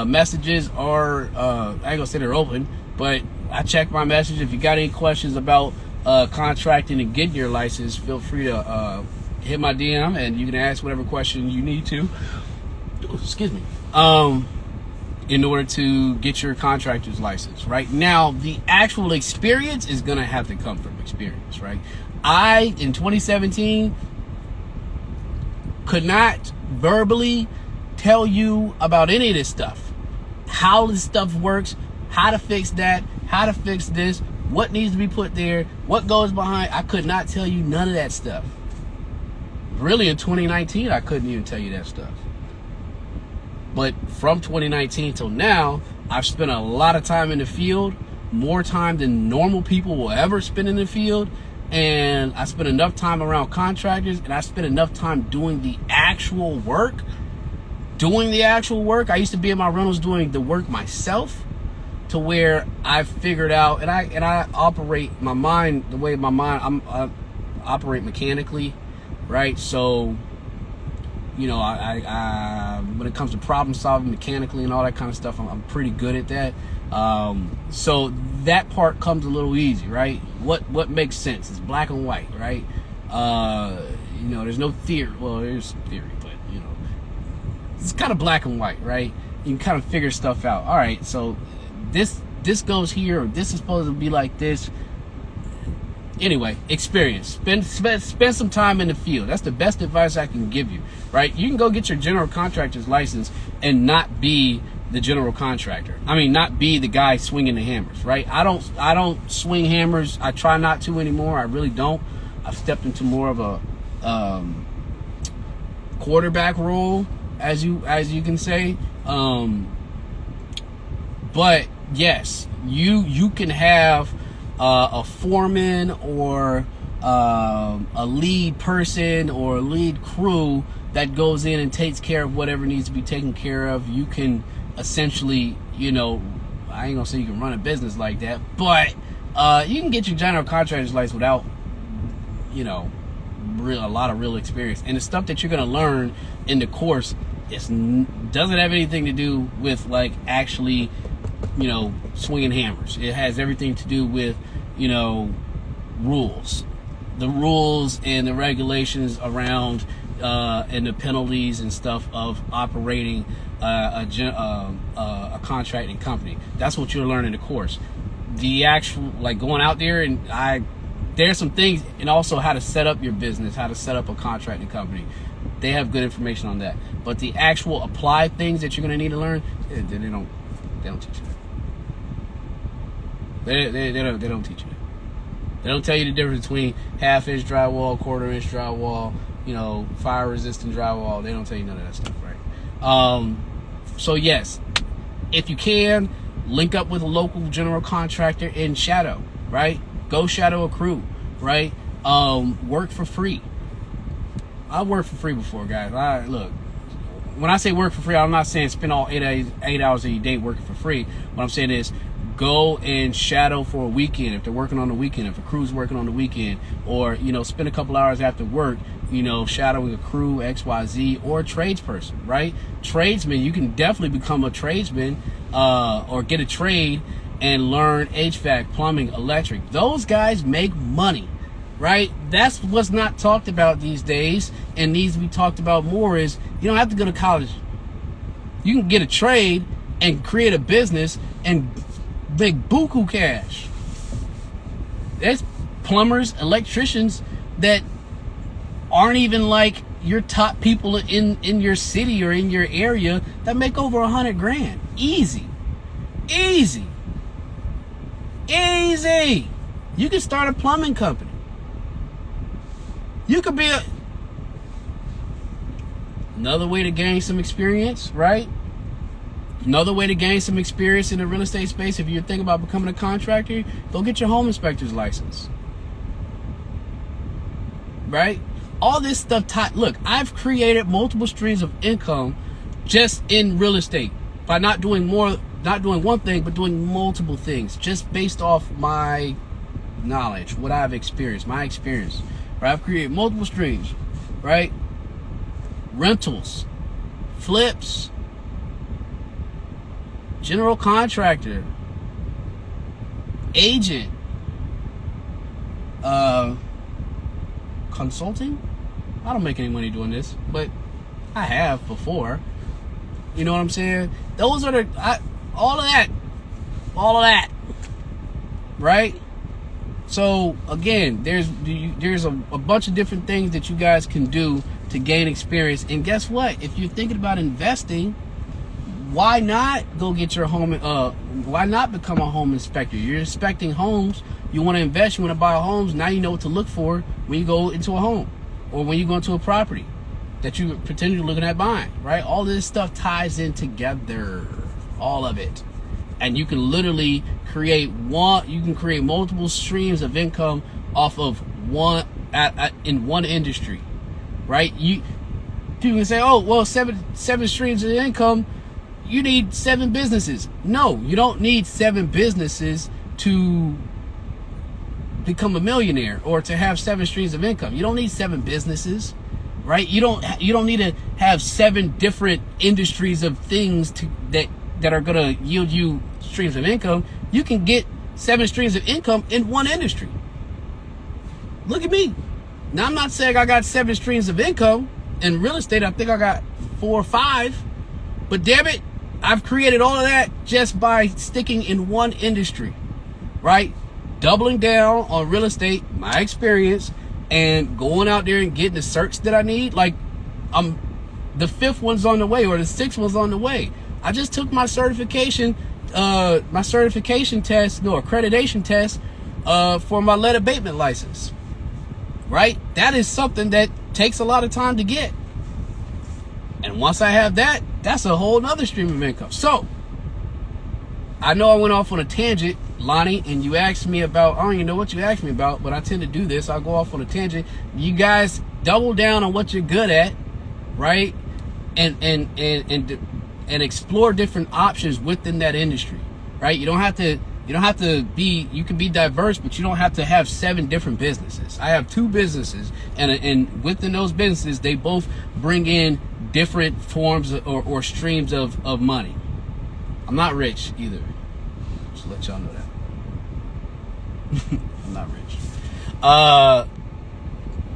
messages are I ain't gonna say they're open, but I check my message. If you got any questions about contracting and getting your license, feel free to hit my DM and you can ask whatever question you need to. Excuse me. In order to get your contractor's license. Right now, the actual experience is gonna have to come from experience, right? I, in 2017, could not verbally tell you about any of this stuff. How this stuff works, how to fix that, how to fix this, what needs to be put there, what goes behind. I could not tell you none of that stuff. Really, in 2019, I couldn't even tell you that stuff. But from 2019 till now, I've spent a lot of time in the field, more time than normal people will ever spend in the field. And I spent enough time around contractors, and I spent enough time doing the actual work. I used to be in my rentals doing the work myself, to where I figured out, and I operate my mind the way I operate mechanically, right? So, you know, I when it comes to problem solving mechanically and all that kind of stuff, I'm pretty good at that. So that part comes a little easy, right? What makes sense? It's black and white, right? You know, there's no theory. Well, there's theory, but you know, it's kind of black and white, right? You can kind of figure stuff out. All right, so this goes here, or this is supposed to be like this. Anyway, experience. Spend some time in the field. That's the best advice I can give you, right? You can go get your general contractor's license and not be the general contractor. I mean, not be the guy swinging the hammers, right? I don't swing hammers. I try not to anymore. I really don't. I've stepped into more of a quarterback role, as you can say. But yes, you can have a foreman or a lead person or a lead crew that goes in and takes care of whatever needs to be taken care of. You can essentially, you know, I ain't gonna say you can run a business like that, but you can get your general contractor's license without, you know, a lot of real experience. And the stuff that you're gonna learn in the course doesn't have anything to do with like actually, you know, swinging hammers. It has everything to do with, you know, the rules and the regulations around and the penalties and stuff of operating a contracting company. That's what you'll learn in the course. The actual, like, going out there, and there's some things, and also how to set up your business, how to set up a contracting company. They have good information on that. But the actual applied things that you're going to need to learn, they don't teach you that. They don't teach you that. They don't tell you the difference between half-inch drywall, quarter-inch drywall, you know, fire-resistant drywall. They don't tell you none of that stuff, right? So yes, if you can, link up with a local general contractor and shadow, right? Go shadow a crew, right? Work for free. I worked for free before, guys. Look, when I say work for free, I'm not saying spend all 8 hours of your day working for free. What I'm saying is go and shadow for a weekend if they're working on the weekend, if a crew's working on the weekend, or, you know, spend a couple hours after work, you know, shadowing a crew, XYZ, or a tradesperson, right? Tradesmen, you can definitely become a tradesman or get a trade and learn HVAC, plumbing, electric. Those guys make money, right? That's what's not talked about these days and needs to be talked about more. Is you don't have to go to college You can get a trade and create a business and make buku cash. There's plumbers, electricians that aren't even like your top people in your city or in your area that make over $100,000. Easy. You can start a plumbing company. You could be another way to gain some experience, right? Another way to gain some experience in the real estate space, if you're thinking about becoming a contractor, go get your home inspector's license. Right? All this stuff, look, I've created multiple streams of income just in real estate by not doing one thing, but doing multiple things, just based off my knowledge, what I've experienced, my experience. Right? I've created multiple streams, right? Rentals, flips, general contractor, agent, consulting. I don't make any money doing this, but I have before. You know what I'm saying? Those are all of that, right? So again, there's a bunch of different things that you guys can do to gain experience. And guess what? If you're thinking about investing, why not go get your home? Why not become a home inspector? You're inspecting homes. You want to invest. You want to buy homes. Now you know what to look for when you go into a home or when you go into a property that you're potentially looking at buying. Right? All this stuff ties in together. All of it. And you can literally create you can create multiple streams of income off of one in one industry, right? People can say, oh, well, seven streams of income, you need 7 businesses. No, you don't need 7 businesses to become a millionaire or to have 7 streams of income. You don't need 7 businesses, right? You don't need to have 7 different industries of things that are going to yield you streams of income. You can get 7 streams of income in one industry. Look at me. Now, I'm not saying I got 7 streams of income in real estate. I think I got 4 or 5. But damn it, I've created all of that just by sticking in one industry, right? Doubling down on real estate, my experience, and going out there and getting the certs that I need. Like, the 5th one's on the way, or the 6th one's on the way. I just took my accreditation test for my lead abatement license. Right? That is something that takes a lot of time to get. And once I have that, that's a whole nother stream of income. So, I know I went off on a tangent, Lonnie, and you asked me about, I don't even know what you asked me about, but I tend to do this. I'll go off on a tangent. You guys double down on what you're good at, right? And explore different options within that industry, right? You can be diverse, but you don't have to have 7 different businesses. I have 2 businesses, and within those businesses, they both bring in different forms or streams of money. I'm not rich either. Just to let y'all know that. I'm not rich.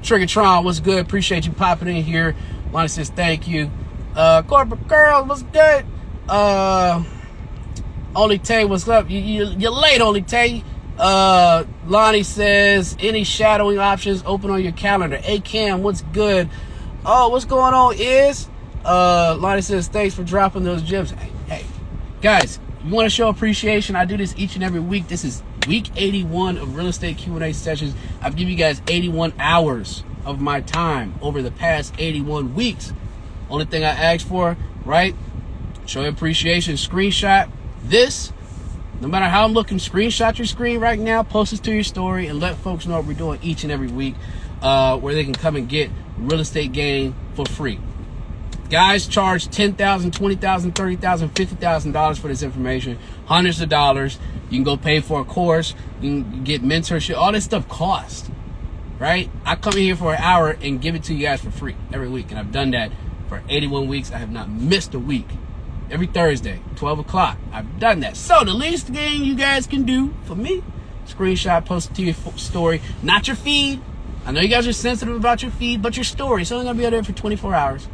Triggertron, what's good? Appreciate you popping in here. Lonnie says thank you. Corporate Girl, what's good? Only Tay, what's up? You're late, Only Tay. Lonnie says, any shadowing options open on your calendar? Hey, Cam, what's good? Oh, what's going on is, Lonnie says, thanks for dropping those gems. Hey, guys, you want to show appreciation? I do this each and every week. This is week 81 of Real Estate Q&A sessions. I've given you guys 81 hours of my time over the past 81 weeks. Only thing I ask for, right? Show appreciation. Screenshot this. No matter how I'm looking, screenshot your screen right now, post it to your story, and let folks know what we're doing each and every week, where they can come and get real estate game for free. Guys charge $10,000, $20,000, $30,000, $50,000 for this information. Hundreds of dollars. You can go pay for a course. You can get mentorship. All this stuff costs, right? I come in here for an hour and give it to you guys for free every week, and I've done that for 81 weeks. I have not missed a week. Every Thursday, 12 o'clock. I've done that. So the least thing you guys can do for me, screenshot, post it to your story. Not your feed. I know you guys are sensitive about your feed, but your story. It's only going to be out there for 24 hours.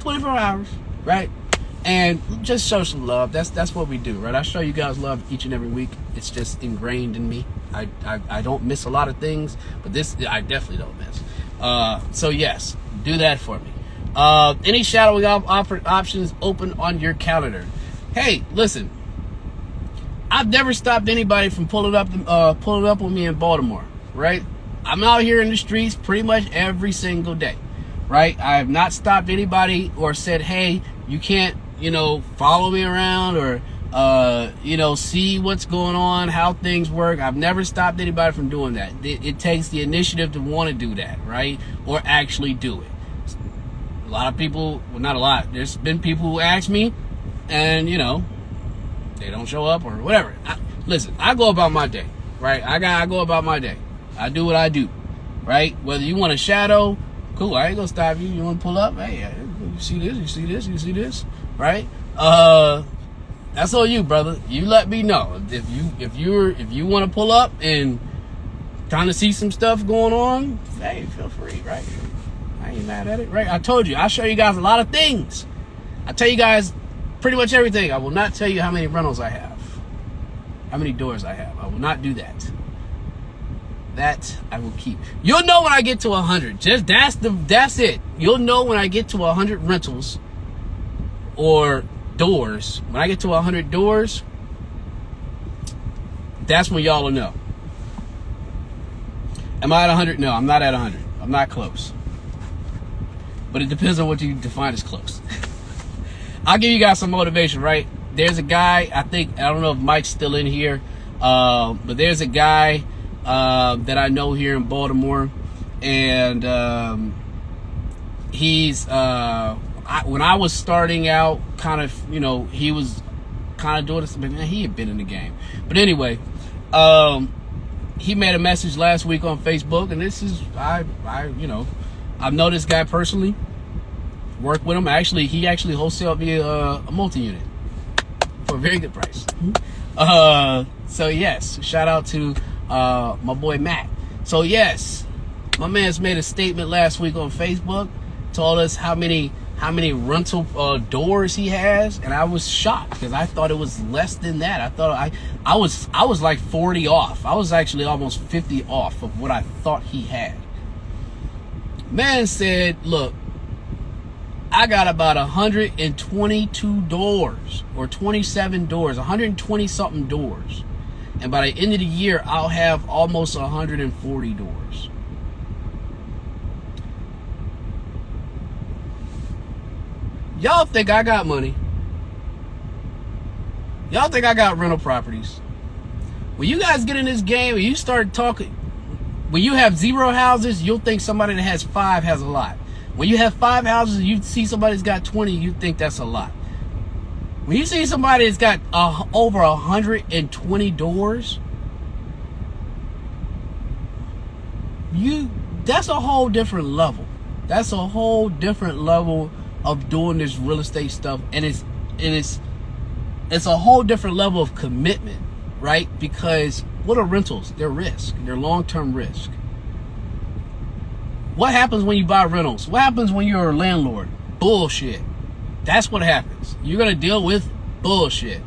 24 hours, right? and just show some love. That's what we do, right? I show you guys love each and every week. It's just ingrained in me. I don't miss a lot of things, but this I definitely don't miss. So yes, do that for me. Any shadowing options open on your calendar? Hey, listen, I've never stopped anybody from pulling up on me in Baltimore, right? I'm out here in the streets pretty much every single day, right? I have not stopped anybody or said, hey, you can't, follow me around or, see what's going on, how things work. I've never stopped anybody from doing that. It takes the initiative to want to do that, right? Or actually do it. A lot of people, well, not a lot. There's been people who ask me and, they don't show up or whatever. Listen, I go about my day, right? I go about my day. I do what I do, right? Whether you want to shadow, cool. I ain't gonna stop you. You want to pull up? Hey, you see this? You see this? You see this? Right? That's on you, brother. You let me know if you want to pull up and kind of see some stuff going on. Hey, feel free, right? I ain't mad at it, right? I told you, I'll show you guys a lot of things. I tell you guys pretty much everything. I will not tell you how many rentals I have, how many doors I have. I will not do that. That I will keep. You'll know when I get to 100. That's it. You'll know when I get to 100 rentals or doors. When I get to 100 doors, that's when y'all will know. Am I at 100? No, I'm not at 100. I'm not close. But it depends on what you define as close. I'll give you guys some motivation, right? There's a guy, I don't know if Mike's still in here, but there's a guy that I know here in Baltimore, and he's when I was starting out, kind of, he was kind of doing this, but man, he had been in the game. But anyway, he made a message last week on Facebook, and this is I know this guy personally, work with him. He actually wholesaled me a multi-unit for a very good price. So yes, shout out to my boy Matt. So yes, my man's made a statement last week on Facebook, told us how many rental doors he has, and I was shocked because I thought it was less than that. I thought I was like 40 off. I was actually almost 50 off of what I thought he had. Man said, look, I got about 122 doors or 27 doors, 120 something doors. And by the end of the year, I'll have almost 140 doors. Y'all think I got money. Y'all think I got rental properties. When you guys get in this game and you start talking, when you have 0 houses, you'll think somebody that has 5 has a lot. When you have 5 houses and you see somebody that's got 20, you think that's a lot. When you see somebody that's got over 120 doors, that's a whole different level. That's a whole different level of doing this real estate stuff, and it's a whole different level of commitment, right? Because what are rentals? They're risk. They're long-term risk. What happens when you buy rentals? What happens when you're a landlord? Bullshit. That's what happens. You're going to deal with bullshit.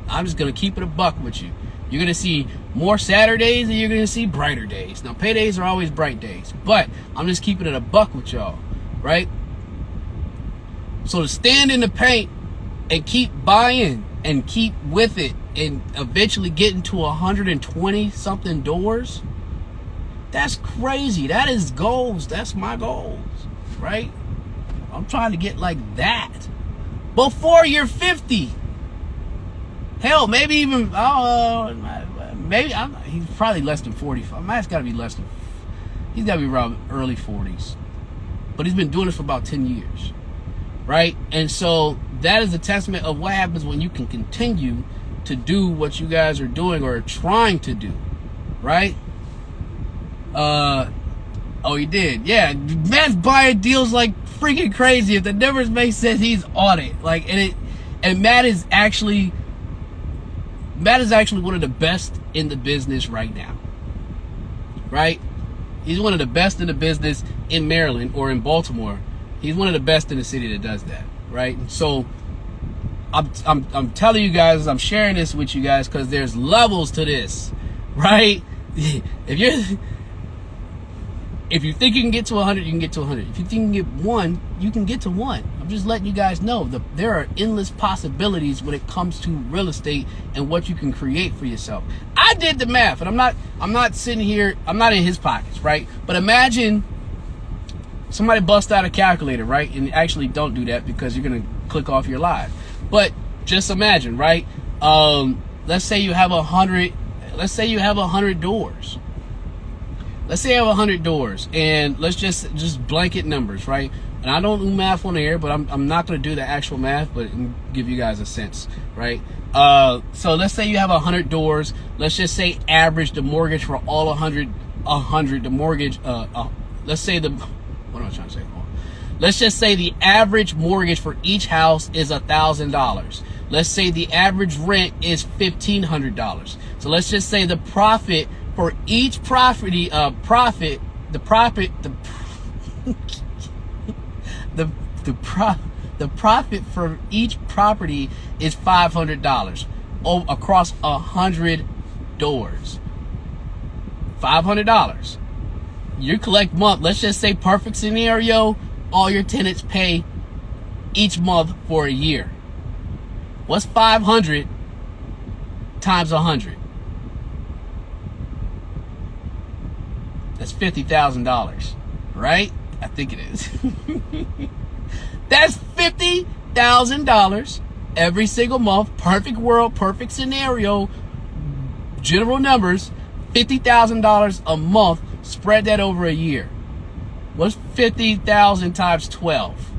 I'm just going to keep it a buck with you. You're going to see more Saturdays and you're going to see brighter days. Now, paydays are always bright days, but I'm just keeping it a buck with y'all, right? So to stand in the paint and keep buying and keep with it and eventually getting to 120 something doors, that's crazy. That is goals. That's my goals, right? I'm trying to get like that before you're 50. Hell, maybe even he's probably less than 45. Matt's got to be less than. He's got to be around early 40s, but he's been doing this for about 10 years, right? And so that is a testament of what happens when you can continue to do what you guys are doing or are trying to do, right? Oh, he did. Yeah, Matt's buying deals like freaking crazy. If the numbers make sense, he's on it. And Matt is actually one of the best in the business right now, right? He's one of the best in the business in Maryland or in Baltimore. He's one of the best in the city that does that, right? So I'm telling you guys, I'm sharing this with you guys because there's levels to this, right? If you think you can get to 100, you can get to 100. If you think you can get 1, you can get to 1. I'm just letting you guys know there are endless possibilities when it comes to real estate and what you can create for yourself. I did the math, and I'm not sitting here, I'm not in his pockets, right? But imagine somebody bust out a calculator, right? And actually don't do that because you're gonna click off your live. But just imagine, right? Let's say you have 100 doors. Let's say I have 100 doors, and let's just blanket numbers, right? And I don't do math on the air, but I'm not going to do the actual math, but give you guys a sense, right? So let's say you have 100 doors. Let's just say average the mortgage for all 100. The mortgage. Let's say what am I trying to say? Let's just say the average mortgage for each house is $1,000. Let's say the average rent is $1,500. So let's just say the profit for each property, the profit for each property is $500 across 100 doors. $500. You collect month. Let's just say perfect scenario, all your tenants pay each month for a year. What's 500 times 100? That's $50,000, right? I think it is. That's $50,000 every single month. Perfect world, perfect scenario, general numbers. $50,000 a month. Spread that over a year. What's 50,000 times 12?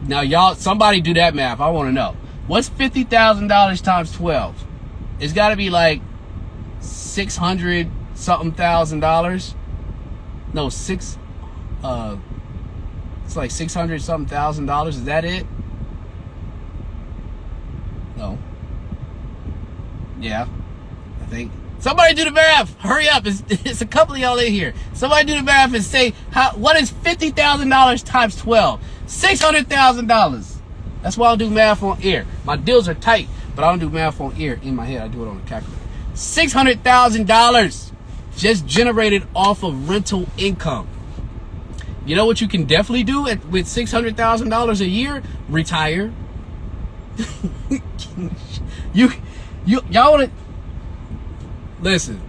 Now, y'all, somebody do that math. I want to know. What's $50,000 times 12? It's got to be like 600 something $1,000. No, it's like 600 something $1,000. Is that it? No. Yeah, I think. Somebody do the math. Hurry up. It's a couple of y'all in here. Somebody do the math and say, what is $50,000 times 12? $600,000. That's why I don't do math on air. My deals are tight, but I don't do math on air in my head. I do it on the calculator. $600,000 just generated off of rental income. You know what you can definitely do with $600,000 a year? Retire. Y'all want to listen?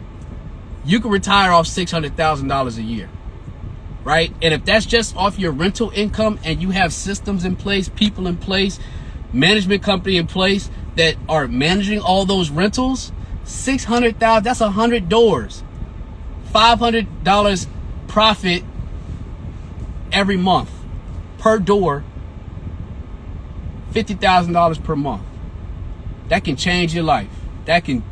You can retire off $600,000 a year, right? And if that's just off your rental income, and you have systems in place, people in place, management company in place that are managing all those rentals, $600,000. That's 100 doors. $500 profit every month per door. $50,000 per month. That can change your life. That can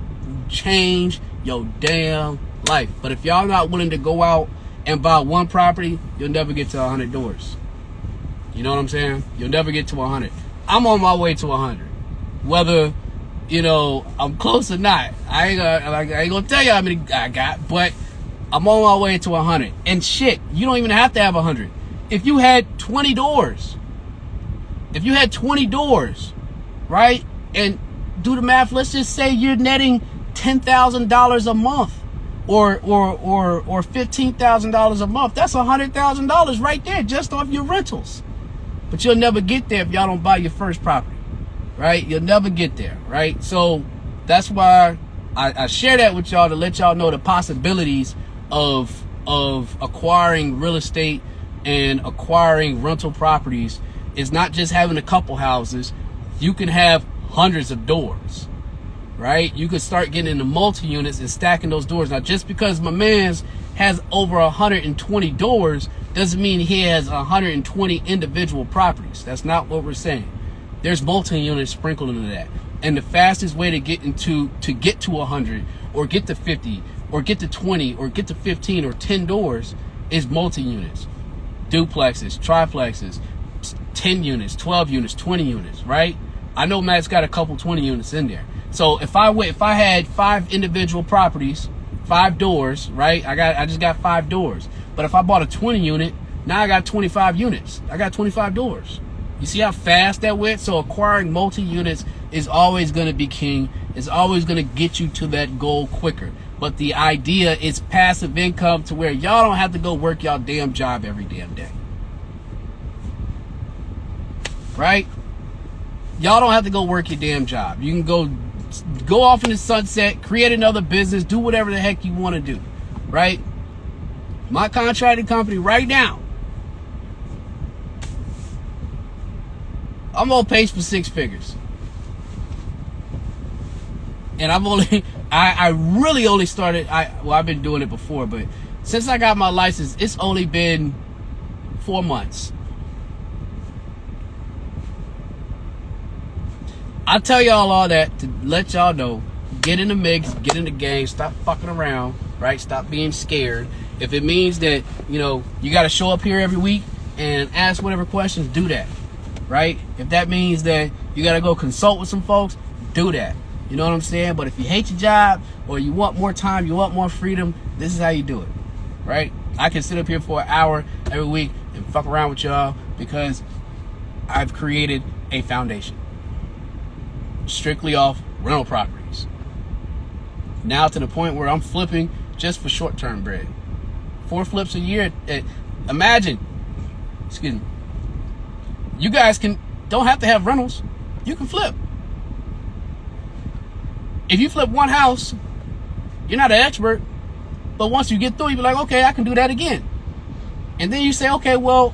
change your damn life. But if y'all not willing to go out and buy one property, you'll never get to 100 doors. You know what I'm saying? You'll never get to 100. I'm on my way to 100. Whether, I'm close or not. I ain't gonna tell you how many I got, but I'm on my way to 100. And shit, you don't even have to have 100. If you had 20 doors, right? And do the math. Let's just say you're netting $10,000 a month, or $15,000 a month. That's $100,000 right there just off your rentals. But you'll never get there if y'all don't buy your first property, right? You'll never get there, right? So that's why I share that with y'all, to let y'all know the possibilities of acquiring real estate and acquiring rental properties. Is not just having a couple houses. You can have hundreds of doors, right? You could start getting into multi-units and stacking those doors. Now, just because my man's has over 120 doors doesn't mean he has 120 individual properties. That's not what we're saying. There's multi-units sprinkled into that. And the fastest way to get to 100 or get to 50 or get to 20 or get to 15 or 10 doors is multi-units. Duplexes, triplexes, 10 units, 12 units, 20 units, right? I know Matt's got a couple 20 units in there. So if I had 5 individual properties, 5 doors, right? I just got 5 doors. But if I bought a 20 unit, now I got 25 units. I got 25 doors. You see how fast that went? So acquiring multi-units is always going to be king. It's always going to get you to that goal quicker. But the idea is passive income to where y'all don't have to go work y'all damn job every damn day. Right? Y'all don't have to go work your damn job. You can go off in the sunset, create another business, do whatever the heck you want to do. Right? My contracting company right now, I'm on pace for 6 figures. And I really only started, I've been doing it before, but since I got my license, it's only been 4 months. I tell y'all all that to let y'all know, get in the mix, get in the game, stop fucking around, right? Stop being scared. If it means that, you got to show up here every week and ask whatever questions, do that, right? If that means that you got to go consult with some folks, do that. You know what I'm saying? But if you hate your job or you want more time, you want more freedom, this is how you do it, right? I can sit up here for an hour every week and fuck around with y'all because I've created a foundation strictly off rental properties. Now to the point where I'm flipping just for short-term bread. 4 flips a year. Imagine, excuse me, you guys don't have to have rentals. You can flip. If you flip one house, you're not an expert, but once you get through, you be like, okay, I can do that again. And then you say, okay, well,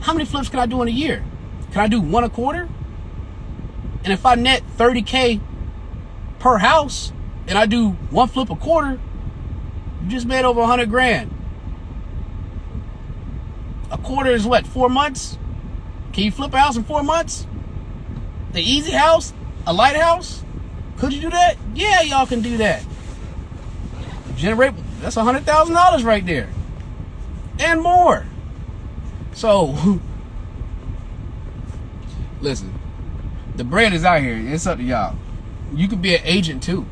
how many flips can I do in a year? Can I do 1 a quarter? And if I net 30K per house and I do 1 flip a quarter, you just made over 100 grand. A quarter is what, 4 months? Can you flip a house in 4 months? The easy house? A light house? Could you do that? Yeah, y'all can do that. Generate, that's $100,000 right there. And more. So, listen, the bread is out here. It's up to y'all. You could be an agent too.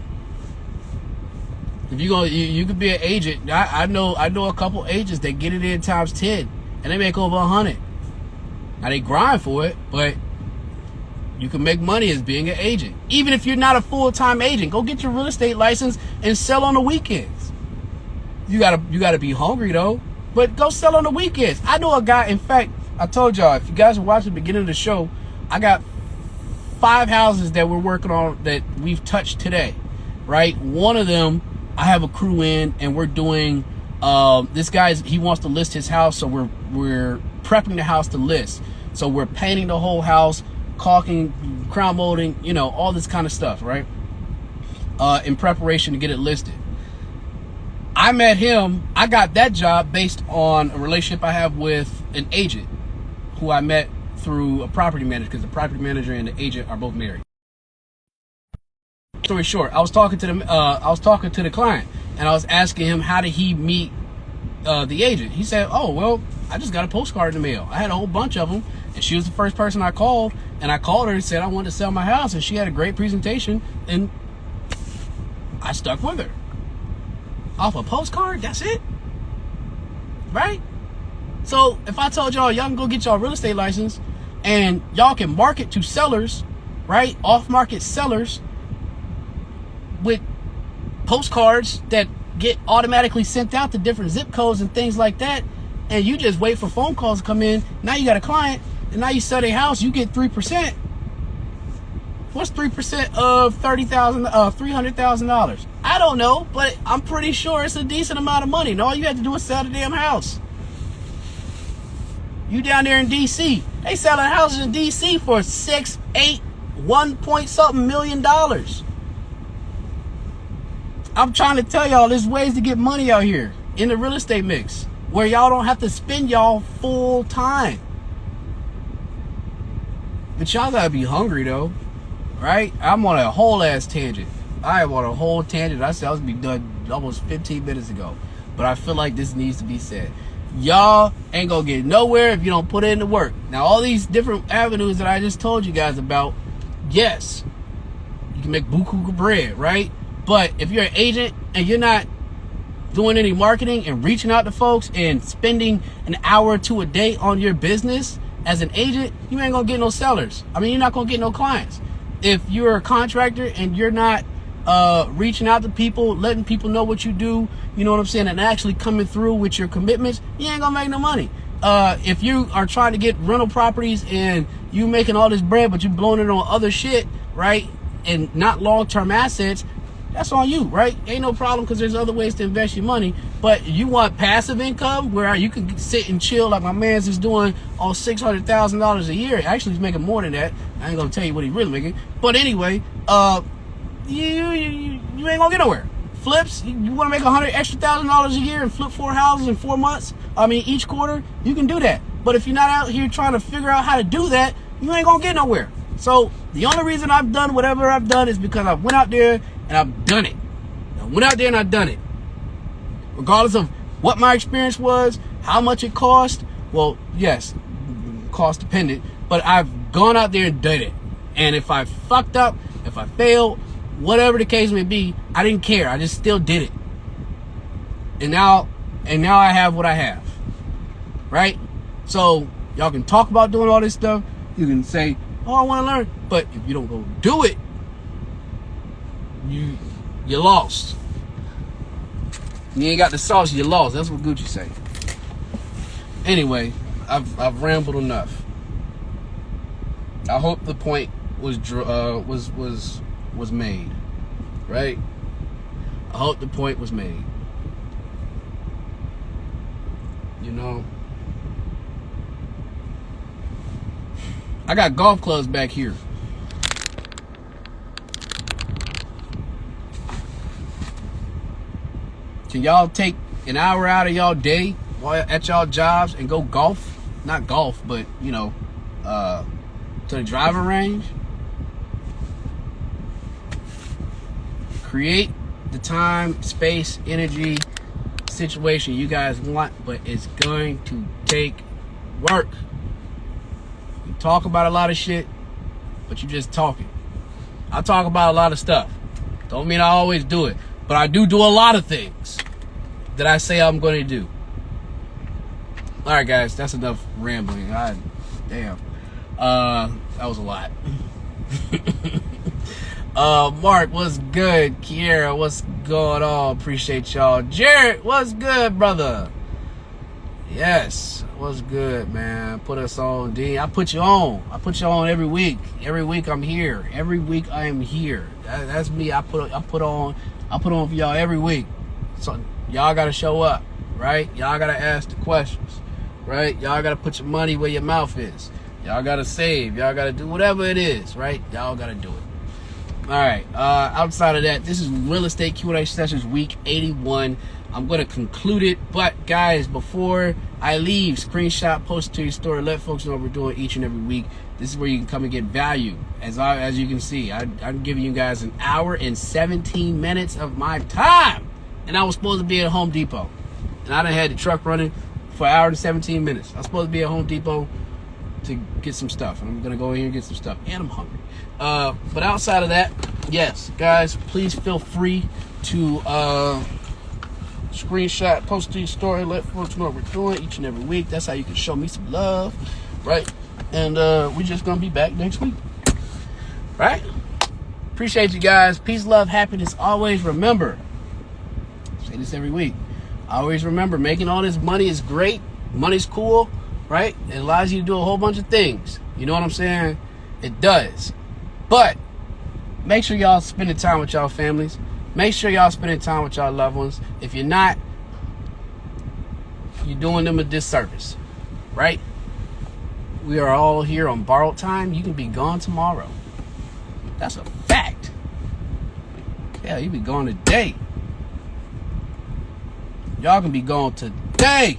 If you could be an agent. I know a couple agents that get it in times 10 and they make over 100. Now they grind for it, but you can make money as being an agent. Even if you're not a full-time agent, go get your real estate license and sell on the weekends. You gotta be hungry though, but go sell on the weekends. I know a guy, in fact, I told y'all, if you guys watched the beginning of the show, I got 5 houses that we're working on that we've touched today, right? One of them, I have a crew in and we're doing, this guy's, he wants to list his house, so we're prepping the house to list. So we're painting the whole house, caulking, crown molding, all this kind of stuff, right? In preparation to get it listed. I met him, I got that job based on a relationship I have with an agent who I met through a property manager, because the property manager and the agent are both married. Story short, I was talking to the client and I was asking him how did he meet the agent. He said, oh, well, I just got a postcard in the mail. I had a whole bunch of them, and she was the first person I called, and I called her and said I wanted to sell my house, and she had a great presentation, and I stuck with her. Off a postcard, that's it? Right? So if I told y'all can go get y'all real estate license and y'all can market to sellers, right? Off-market sellers with postcards that get automatically sent out to different zip codes and things like that, and you just wait for phone calls to come in. Now you got a client, and now you sell their house, you get 3%. What's 3% of $300,000? I don't know, but I'm pretty sure it's a decent amount of money. And all you have to do is sell the damn house. You down there in DC, they selling houses in DC for 6, 8, 1 point something million dollars. I'm trying to tell y'all, there's ways to get money out here in the real estate mix where y'all don't have to spend y'all full time. But y'all gotta be hungry though, right? I'm on a whole ass tangent. I am on a whole tangent. I said I was gonna be done almost 15 minutes ago, but I feel like this needs to be said. Y'all ain't gonna get nowhere if you don't put in the work. Now, all these different avenues that I just told you guys about, yes, you can make buku bread, right? But if you're an agent and you're not doing any marketing and reaching out to folks and spending an hour or two a day on your business as an agent, you ain't gonna get no sellers. I mean, you're not gonna get no clients. If you're a contractor and you're not reaching out to people, letting people know what you do, you know what I'm saying, and actually coming through with your commitments, you ain't gonna make no money. If you are trying to get rental properties and you making all this bread, but you blowing it on other shit, right, and not long-term assets, that's on you, right? Ain't no problem, because there's other ways to invest your money. But you want passive income where you can sit and chill like my man's is doing on $600,000 a year. Actually, he's making more than that. I ain't gonna tell you what he's really making. But anyway, you ain't gonna get nowhere. Flips, you want to make $100,000 extra a year and flip 4 houses in 4 months, I mean each quarter, you can do that. But if you're not out here trying to figure out how to do that, you ain't gonna get nowhere. So the only reason I've done whatever I've done is because I went out there and I've done it. I went out there and I've done it. Regardless of what my experience was, how much it cost, well, yes, cost dependent, but I've gone out there and done it. And if I fucked up, if I failed, whatever the case may be, I didn't care. I just still did it. And now I have what I have. Right? So y'all can talk about doing all this stuff. You can say, oh, I want to learn. But if you don't go do it, you lost. You ain't got the sauce, you lost. That's what Gucci say. Anyway, I've rambled enough. I hope the point was made, right? I hope the point was made. You know, I got golf clubs back here. Can y'all take an hour out of y'all day while at y'all jobs and go golf? Not golf, but you know, to the driving range? Create the time, space, energy, situation you guys want, but it's going to take work. You talk about a lot of shit, but you just talking. I talk about a lot of stuff. Don't mean I always do it, but I do a lot of things that I say I'm going to do. All right, guys, that's enough rambling. Damn, that was a lot. Mark, what's good? Kiera, what's going on? Appreciate y'all. Jared, what's good, brother? Yes, what's good, man? Put us on, D. I put you on. I put you on every week. Every week I'm here. Every week I am here. That's me. I put on for y'all every week. So y'all gotta show up, right? Y'all gotta ask the questions, right? Y'all gotta put your money where your mouth is. Y'all gotta save. Y'all gotta do whatever it is, right? Y'all gotta do it. All right. Outside of that, this is Real Estate Q&A Sessions Week 81. I'm going to conclude it. But, guys, before I leave, screenshot, post it to your story. Let folks know what we're doing each and every week. This is where you can come and get value. As you can see, I'm giving you guys an hour and 17 minutes of my time. And I was supposed to be at Home Depot. And I done had the truck running for an hour and 17 minutes. I was supposed to be at Home Depot to get some stuff. And I'm going to go in here and get some stuff. And I'm hungry. But outside of that, yes, guys, please feel free to screenshot, post to your story, let folks know what we're doing each and every week. That's how you can show me some love, right? And we're just going to be back next week, right? Appreciate you guys. Peace, love, happiness. Always remember, I say this every week, always remember, making all this money is great. Money's cool, right? It allows you to do a whole bunch of things. You know what I'm saying? It does. But make sure y'all spending time with y'all families. Make sure y'all spending time with y'all loved ones. If you're not, you're doing them a disservice, right? We are all here on borrowed time. You can be gone tomorrow. That's a fact. Yeah, you be gone today. Y'all can be gone today.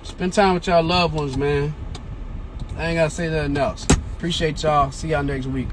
Spend time with y'all loved ones, man. I ain't gotta say nothing else. Appreciate y'all. See y'all next week.